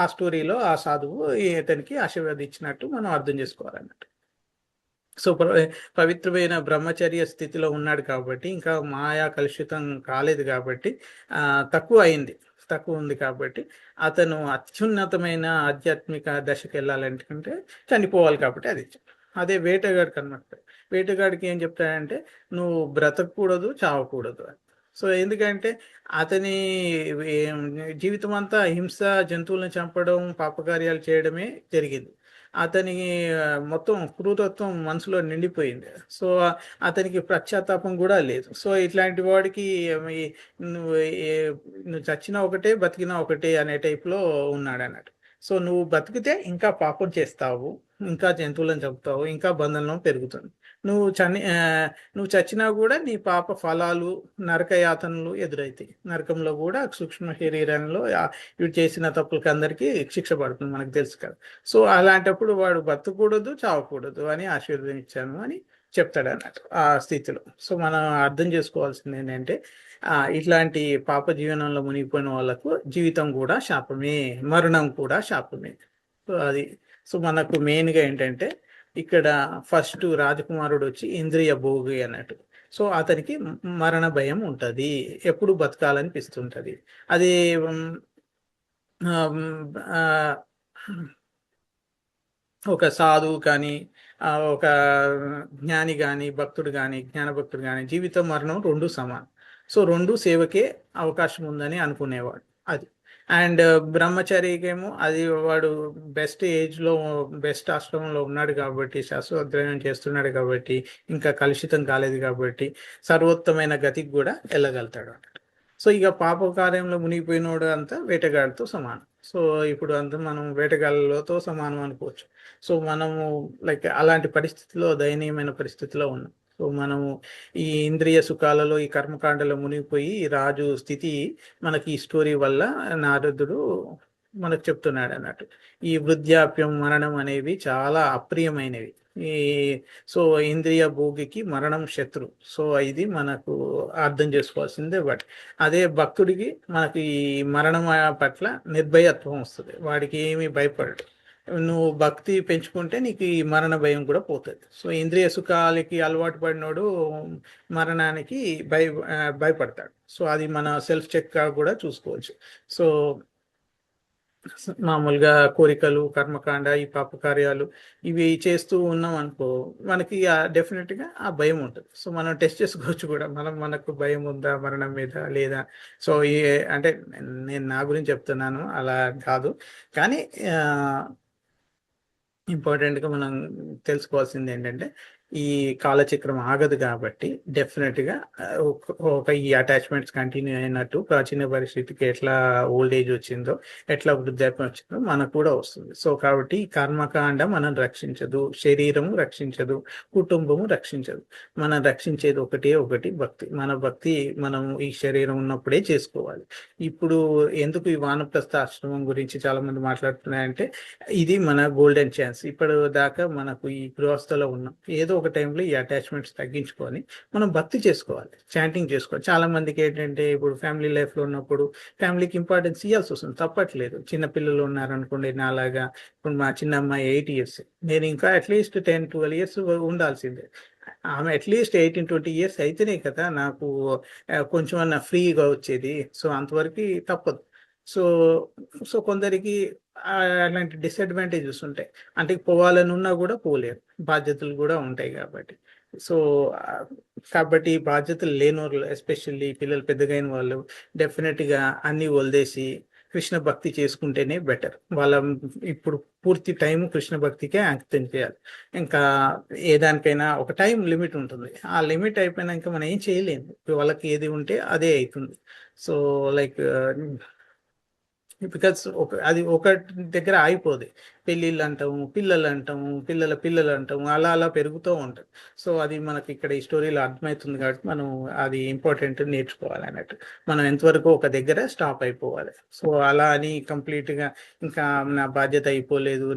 ఆ స్టోరీలో ఆ సాధువు ఇతనికి ఆశీర్వదించినట్టు మనం అర్థం చేసుకోవాలన్నట్టు. సో పవిత్రమైన బ్రహ్మచర్య స్థితిలో ఉన్నాడు కాబట్టి, ఇంకా మాయా కలుషితం కాలేదు కాబట్టి, తక్కువ ఉంది కాబట్టి అతను అత్యున్నతమైన ఆధ్యాత్మిక దశకు వెళ్ళాలంటే చనిపోవాలి కాబట్టి అది. అదే వేటగాడికి అనమాట. వేటగాడికి ఏం చెప్తాడంటే, నువ్వు బ్రతకూడదు, చావకూడదు అని. సో ఎందుకంటే అతని జీవితం అంతా హింస, జంతువులను చంపడం, పాపకార్యాలు చేయడమే జరిగింది. అతని మొత్తం క్రూరత్వం మనసులో నిండిపోయింది. సో అతనికి పశ్చాత్తాపం కూడా లేదు. సో ఇట్లాంటి వాడికి నువ్వు చచ్చినా ఒకటే, బతికినా ఒకటే అనే టైప్లో ఉన్నాడు అన్నట్టు. సో నువ్వు బతికితే ఇంకా పాపం చేస్తావు, ఇంకా జంతువులను చంపుతావు, ఇంకా బంధనం పెరుగుతుంది. నువ్వు చచ్చినా కూడా నీ పాప ఫలాలు, నరక యాతనలు ఎదురవుతాయి. నరకంలో కూడా సూక్ష్మ శరీరంలో ఇవి చేసిన తప్పులకి అందరికీ శిక్ష పడుతుంది, మనకు తెలుసు కదా. సో అలాంటప్పుడు వాడు బతకూడదు, చావకూడదు అని ఆశీర్వదించాను అని చెప్తాడు అన్నట్టు ఆ స్థితిలో. సో మనం అర్థం చేసుకోవాల్సింది ఏంటంటే, ఇట్లాంటి పాప జీవనంలో మునిగిపోయిన వాళ్ళకు జీవితం కూడా శాపమే, మరణం కూడా శాపమే. సో అది. సో మనకు మెయిన్గా ఏంటంటే ఇక్కడ ఫస్ట్ రాజకుమారుడు వచ్చి ఇంద్రియ భోగి అన్నట్టు. సో అతనికి మరణ భయం ఉంటుంది, ఎప్పుడు బతకాలనిపిస్తుంటుంది. అది ఒక సాధువు కానీ, ఒక జ్ఞాని కానీ, భక్తుడు కానీ, జ్ఞానభక్తుడు కానీ జీవితం మరణం రెండు సమానం. సో రెండు సేవకే అవకాశం ఉందని అనుకునేవాడు. అది. అండ్ బ్రహ్మచారికేమో అది వాడు బెస్ట్ ఏజ్లో బెస్ట్ ఆశ్రమంలో ఉన్నాడు కాబట్టి శాస్త్రోధ్యయనం చేస్తున్నాడు కాబట్టి ఇంకా కలుషితం కాలేదు కాబట్టి సర్వోత్తమైన గతికి కూడా వెళ్ళగలుగుతాడు అన్నట్టు. సో ఇక పాప కార్యంలో మునిగిపోయినోడు అంతా వేటగాడితో సమానం. సో ఇప్పుడు అంతా మనం వేటగాళ్ళతో సమానం అనుకోవచ్చు. సో మనము లైక్ అలాంటి పరిస్థితిలో దయనీయమైన పరిస్థితిలో ఉన్నాం. సో మనము ఈ ఇంద్రియ సుఖాలలో ఈ కర్మకాండలో మునిగిపోయి ఈ రాజు స్థితి మనకి ఈ స్టోరీ వల్ల నారదుడు మనకు చెప్తున్నాడు అన్నట్టు. ఈ వృద్ధాప్యం మరణం అనేవి చాలా అప్రియమైనవి. ఈ సో ఇంద్రియ భోగికి మరణం శత్రు. సో ఇది మనకు అర్థం చేసుకోవాల్సిందే. బట్ అదే భక్తుడికి మనకి ఈ మరణం పట్ల నిర్భయత్వం వస్తుంది. వాడికి ఏమీ భయపడడు. నువ్వు భక్తి పెంచుకుంటే నీకు ఈ మరణ భయం కూడా పోతుంది. సో ఇంద్రియ సుఖాలకి అలవాటు పడినోడు మరణానికి భయపడతాడు. సో అది మన సెల్ఫ్ చెక్ కూడా చూసుకోవచ్చు. సో మామూలుగా కోరికలు, కర్మకాండ, ఈ పాప కార్యాలు ఇవి చేస్తూ ఉన్నాం అనుకో, మనకి డెఫినెట్గా ఆ భయం ఉంటుంది. సో మనం టెస్ట్ చేసుకోవచ్చు కూడా, మనకు భయం ఉందా మరణం మీద లేదా. సో ఈ అంటే నేను నా గురించి చెప్తున్నాను, అలా కాదు. కానీ ఇంపార్టెంట్గా మనం తెలుసుకోవాల్సింది ఏంటంటే ఈ కాలచక్రం ఆగదు కాబట్టి డెఫినెట్గా ఒక ఈ అటాచ్మెంట్స్ కంటిన్యూ అయినట్టు ప్రాచీన పరిస్థితికి ఎట్లా ఓల్డ్ ఏజ్ వచ్చిందో, ఎట్లా వృద్ధాప్యం వచ్చిందో మనకు కూడా వస్తుంది. సో కాబట్టి ఈ కర్మకాండ మనం రక్షించదు, శరీరము రక్షించదు, కుటుంబము రక్షించదు. మనం రక్షించేది ఒకటి భక్తి. మన భక్తి మనం ఈ శరీరం ఉన్నప్పుడే చేసుకోవాలి. ఇప్పుడు ఎందుకు ఈ వానప్రస్థ ఆశ్రమం గురించి చాలా మంది మాట్లాడుతున్నాయంటే ఇది మన గోల్డెన్ ఛాన్స్. ఇప్పుడు దాకా మనకు ఈ గృహస్థలో ఉన్నాం, ఏదో ఒక టైంలో ఈ అటాచ్మెంట్స్ తగ్గించుకొని మనం భక్తి చేసుకోవాలి, చాంటింగ్ చేసుకోవాలి. చాలా మందికి ఏంటంటే ఇప్పుడు ఫ్యామిలీ లైఫ్లో ఉన్నప్పుడు ఫ్యామిలీకి ఇంపార్టెన్స్ ఇవ్వాల్సి వస్తుంది, తప్పట్లేదు. చిన్నపిల్లలు ఉన్నారనుకోండి, నాలాగా ఇప్పుడు మా చిన్న అమ్మాయి 8 years, నేను ఇంకా అట్లీస్ట్ 10-12 years ఉండాల్సిందే. ఆమె అట్లీస్ట్ 18-20 years అయితేనే కదా నాకు కొంచెం అన్న ఫ్రీగా వచ్చేది. సో అంతవరకు తప్పదు. సో సో కొందరికి అలాంటి డిసడ్వాంటేజెస్ ఉంటాయి. అంటే పోవాలని ఉన్నా కూడా పోలేరు, బాధ్యతలు కూడా ఉంటాయి కాబట్టి. సో కాబట్టి బాధ్యతలు లేనివాళ్ళు, ఎస్పెషల్లీ పిల్లలు పెద్దగైన వాళ్ళు డెఫినెట్గా అన్నీ వదిలేసి కృష్ణ భక్తి చేసుకుంటేనే బెటర్. వాళ్ళ ఇప్పుడు పూర్తి టైం కృష్ణ భక్తికే అంకితం చేయాలి. ఇంకా ఏదానికైనా ఒక టైం లిమిట్ ఉంటుంది. ఆ లిమిట్ అయిపోయినాక మనం ఏం చేయలేము. వాళ్ళకి ఏది ఉంటే అదే అవుతుంది. సో లైక్ బికాస్ అది ఒక దగ్గర ఆగిపోదు. పెళ్ళిళ్ళు అంటాము, పిల్లలు అంటాము, పిల్లలు అంటాము, అలా అలా పెరుగుతూ ఉంటుంది. సో అది మనకి ఇక్కడ ఈ స్టోరీలో అర్థమవుతుంది కాబట్టి మనం అది ఇంపార్టెంట్ నేర్చుకోవాలి అన్నట్టు. మనం ఎంతవరకు ఒక దగ్గర స్టాప్ అయిపోవాలి. సో అలా అని కంప్లీట్గా ఇంకా నా బాధ్యత అయిపోలేదు,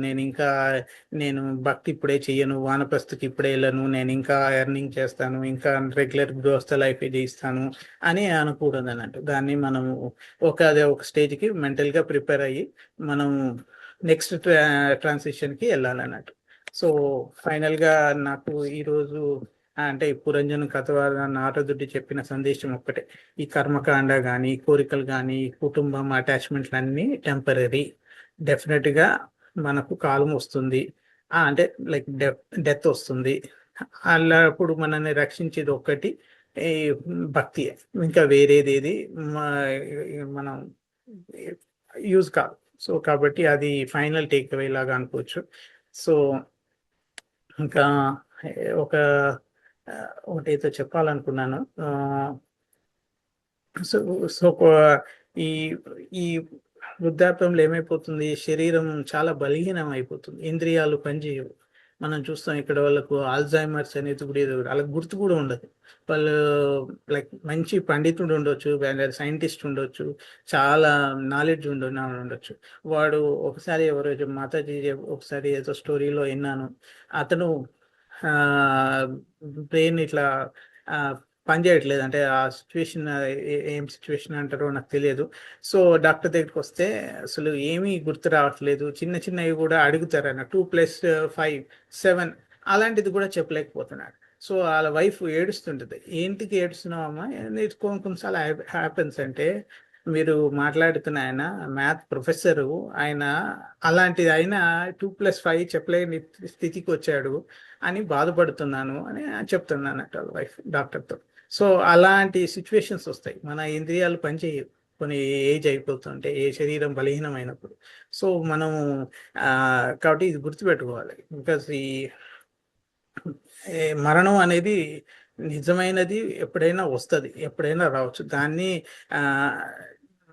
నేను భక్తి ఇప్పుడే చెయ్యను, వానప్రస్థకి ఇప్పుడే వెళ్ళను, నేను ఇంకా ఎర్నింగ్ చేస్తాను, ఇంకా రెగ్యులర్ గృహస్థ లైఫ్ చేయిస్తాను అని అనకూడదు అన్నట్టు. దాన్ని మనము అదే ఒక స్టేజ్కి మెంటల్గా ప్రిపేర్ అయ్యి మనం నెక్స్ట్ ట్రాన్సిషన్కి వెళ్ళాలన్నట్టు. సో ఫైనల్గా నాకు ఈరోజు అంటే పురంజన్ కథ నారదుడి చెప్పిన సందేశం ఒక్కటే, ఈ కర్మకాండ కానీ, కోరికలు కానీ, కుటుంబం అటాచ్మెంట్లు అన్నీ టెంపరీ. డెఫినెట్గా మనకు కాలం వస్తుంది, అంటే లైక్ డెత్ వస్తుంది. అప్పుడు మనల్ని రక్షించేది ఒక్కటి ఈ భక్తి. ఇంకా వేరేది ఏది మనం యూజ్ కాదు. సో కాబట్టి అది ఫైనల్ టేక్ అవే లాగా అనుకోవచ్చు. సో ఇంకా ఒకటైతే చెప్పాలనుకున్నాను. సో సో ఈ ఈ వృద్ధాప్యంలో ఏమైపోతుంది, శరీరం చాలా బలహీనం అయిపోతుంది, ఇంద్రియాలు పనిచేయవు. మనం చూస్తాం ఇక్కడ వాళ్ళకు ఆల్జైమర్స్ అనేది కూడా ఏదో వాళ్ళకి గుర్తు కూడా ఉండదు. వాళ్ళు లైక్ మంచి పండితుడు ఉండొచ్చు, సైంటిస్ట్ ఉండొచ్చు, చాలా నాలెడ్జ్ ఉండొచ్చు. వాడు ఒకసారి ఎవరో మాతాజీ ఒకసారి ఏదో స్టోరీలో విన్నాను, అతను బ్రెయిన్ ఇట్లా పనిచేయట్లేదు, అంటే ఆ సిచ్యువేషన్ ఏం సిచ్యువేషన్ అంటారో నాకు తెలియదు. సో డాక్టర్ దగ్గరికి వస్తే అసలు ఏమీ గుర్తు రావట్లేదు, చిన్నవి కూడా అడుగుతారు అన్న 2+5 7 అలాంటిది కూడా చెప్పలేకపోతున్నాడు. సో వాళ్ళ వైఫ్ ఏడుస్తుంటుంది, ఏంటికి ఏడుస్తున్నావమ్మా, కొన్నిసార్లు హ్యాపెన్స్ అంటే మీరు మాట్లాడుతున్న ఆయన మ్యాథ్ ప్రొఫెసరు, ఆయన అలాంటిది అయినా 2+5 చెప్పలేని స్థితికి వచ్చాడు అని బాధపడుతున్నాను అని చెప్తున్నాను వాళ్ళ వైఫ్ డాక్టర్తో. సో అలాంటి సిచ్యువేషన్స్ వస్తాయి, మన ఇంద్రియాలు పనిచేయవు. కొన్ని ఏజ్ అయిపోతుంటే, ఏ శరీరం బలహీనమైనప్పుడు. సో మనము కాబట్టి ఇది గుర్తుపెట్టుకోవాలి. బికాస్ ఈ మరణం అనేది నిజమైనది ఎప్పుడైనా వస్తుంది, ఎప్పుడైనా రావచ్చు. దాన్ని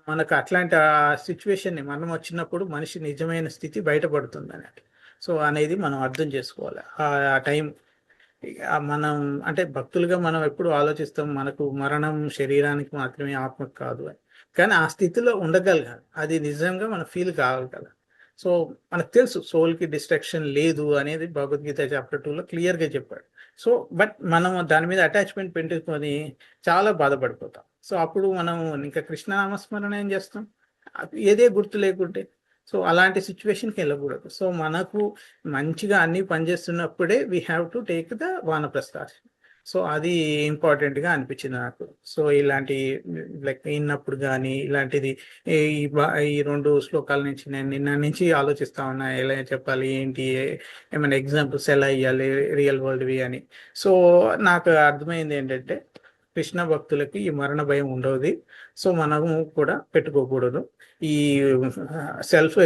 మనకు అట్లాంటి సిచ్యువేషన్ని మనం వచ్చినప్పుడు మనిషి నిజమైన స్థితి బయటపడుతుంది అన్నట్టు. సో అనేది మనం అర్థం చేసుకోవాలి. ఆ టైం మనం అంటే భక్తులుగా మనం ఎప్పుడు ఆలోచిస్తాం మనకు మరణం శరీరానికి మాత్రమే, ఆత్మకు కాదు అని. కానీ ఆ స్థితిలో ఉండగలగాలి, అది నిజంగా మనం ఫీల్ కాగలగాలి. సో మనకు తెలుసు సోల్కి డిస్ట్రాక్షన్ లేదు అనేది భగవద్గీత చాప్టర్ 2లో క్లియర్గా చెప్పాడు. సో బట్ మనం దాని మీద అటాచ్మెంట్ పెట్టుకొని చాలా బాధపడిపోతాం. సో అప్పుడు మనం ఇంకా కృష్ణనామస్మరణ ఏం చేస్తాం, ఏదే గుర్తు లేకుంటే. సో అలాంటి సిచ్యువేషన్కి వెళ్ళకూడదు. సో మనకు మంచిగా అన్నీ పనిచేస్తున్నప్పుడే we have to take the వానప్రస్థాశ్రమం. సో అది ఇంపార్టెంట్గా అనిపించింది నాకు. సో ఇలాంటి లైక్ విన్నప్పుడు కానీ ఇలాంటిది ఈ 2 శ్లోకాల నుంచి నేను నిన్న నుంచి ఆలోచిస్తా ఉన్నా, ఎలా చెప్పాలి ఏంటి, ఏమైనా ఎగ్జాంపుల్స్ ఎలా ఇవ్వాలి రియల్ వరల్డ్వి అని. సో నాకు అర్థమైంది ఏంటంటే కృష్ణ భక్తులకి ఈ మరణ భయం ఉండదు. సో మనము కూడా పెట్టుకోకూడదు. ఈ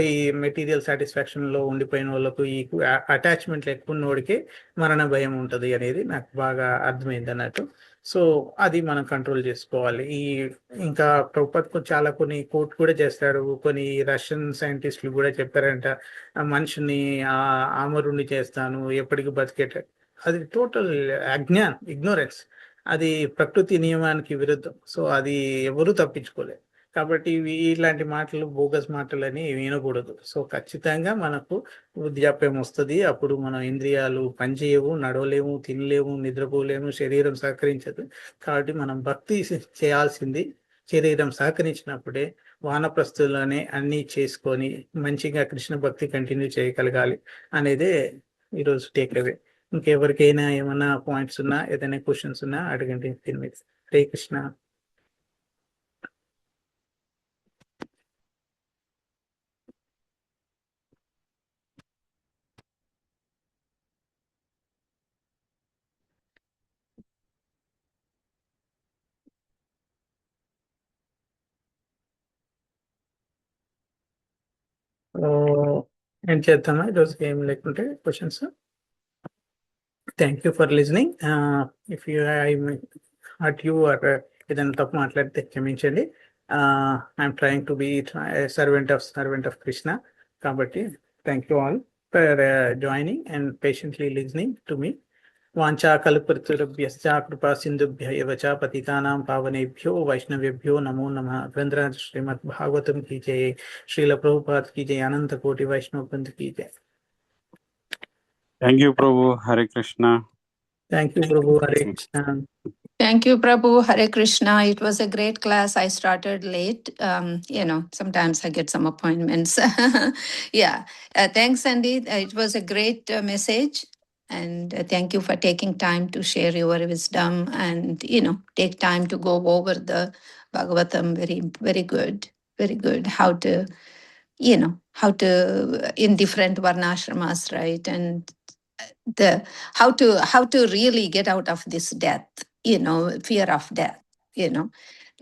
ఈ మెటీరియల్ సాటిస్ఫాక్షన్లో ఉండిపోయిన వాళ్ళకు ఈ అటాచ్మెంట్ ఎక్కువ ఉన్నోడికి మరణ భయం ఉంటుంది అనేది నాకు బాగా అర్థమైంది అన్నట్టు. సో అది మనం కంట్రోల్ చేసుకోవాలి. ఇంకా ప్రభుపాద్ చాలా కొన్ని కోట్ కూడా చేస్తారు. కొన్ని రష్యన్ సైంటిస్టులు కూడా చెప్పారంట, మనిషిని ఆమరుణ్ణి చేస్తాను, ఎప్పటికీ బతికేట. అది టోటల్ ఇగ్నోరెన్స్. అది ప్రకృతి నియమానికి విరుద్ధం. సో అది ఎవరూ తప్పించుకోలేదు. కాబట్టి ఇలాంటి మాటలు, బోగస్ మాటలని వినకూడదు. సో ఖచ్చితంగా మనకు వృద్ధాప్యం వస్తుంది. అప్పుడు మన ఇంద్రియాలు పనిచేయవు, నడవలేము, తినలేము, నిద్రపోలేము, శరీరం సహకరించదు. కాబట్టి మనం భక్తి చేయాల్సింది శరీరం సహకరించినప్పుడే. వానప్రస్థులనే అన్నీ చేసుకొని మంచిగా కృష్ణ భక్తి కంటిన్యూ చేయగలగాలి అనేదే ఈరోజు టేక్ అవే. ఇంకెవరికైనా ఏమైనా పాయింట్స్ ఉన్నా, ఏదైనా క్వశ్చన్స్ ఉన్నా అడగండి. దీని మీద. హరే కృష్ణ. ఏం చేద్దామా ఈరోజుకి? ఏం లేకుంటే questions. Thank you for listening. If you hurt you or ఏదైనా తప్పు మాట్లాడితే క్షమించండి. I'm trying to be servant of Krishna. కాబట్టి thank you all for joining and patiently listening to me. వాంఛా కల్పతరుభ్యశ్చ కృపా సింధుభ్య ఏవ చ పతితానాం పావనేభ్యో వైష్ణవేభ్యో నమో నమః. గ్రంథరాజ్ శ్రీమద్ భాగవతం की जय, श्रील प्रभुपाद की जय, अनंत कोटि वैष्णव वृंद की जय. Thank you, Prabhu. Hare Krishna. Thank you, Prabhu. Hare Krishna. Thank you, Prabhu. Hare Krishna. It was a great class. I started late. Sometimes I get some appointments. Yeah. Thanks, Sandy. It was a great message. And thank you for taking time to share your wisdom and, take time to go over the Bhagavatam. Very, very good. Very good. How to in different varnashramas, right? And how to really get out of this death, fear of death,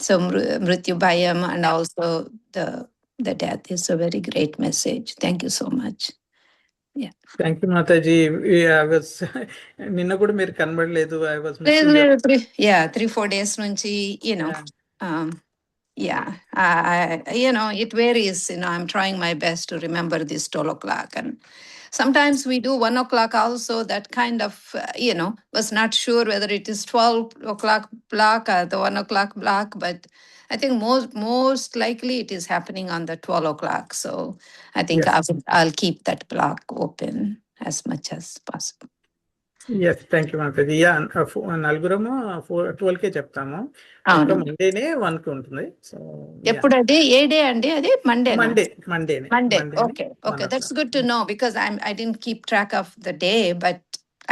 So Mrityu Bhayam and also the death is a very great message. Thank you so much. Yeah. Thank you, Mataji. I was నిన్న కూడా మీరు కనబడలేదు. I was missing you. 3-4 days nunchi, it varies. I'm trying my best to remember this 12 o'clock. And sometimes we do 1 o'clock also. That kind of, was not sure whether it is 12 o'clock block or the 1 o'clock block. But I think most likely it is happening on the 12 o'clock. So I think Yes. I'll keep that block open as much as possible. Yes, thank you, Mataji. నలుగురము 12కే చెప్తాము. మండేనే 1కి ఉంటుంది. సో ఎప్పుడు అది ఏ డే అండి? అది Monday. Monday. Okay. That's good to know because I didn't keep track of the day, but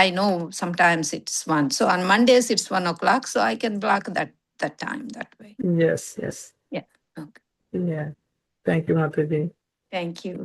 I know sometimes it's 1. So on Mondays it's 1 o'clock, so I can block that time that way. Yes. Yeah. Okay. Yeah. Thank you, Mataji. Thank you.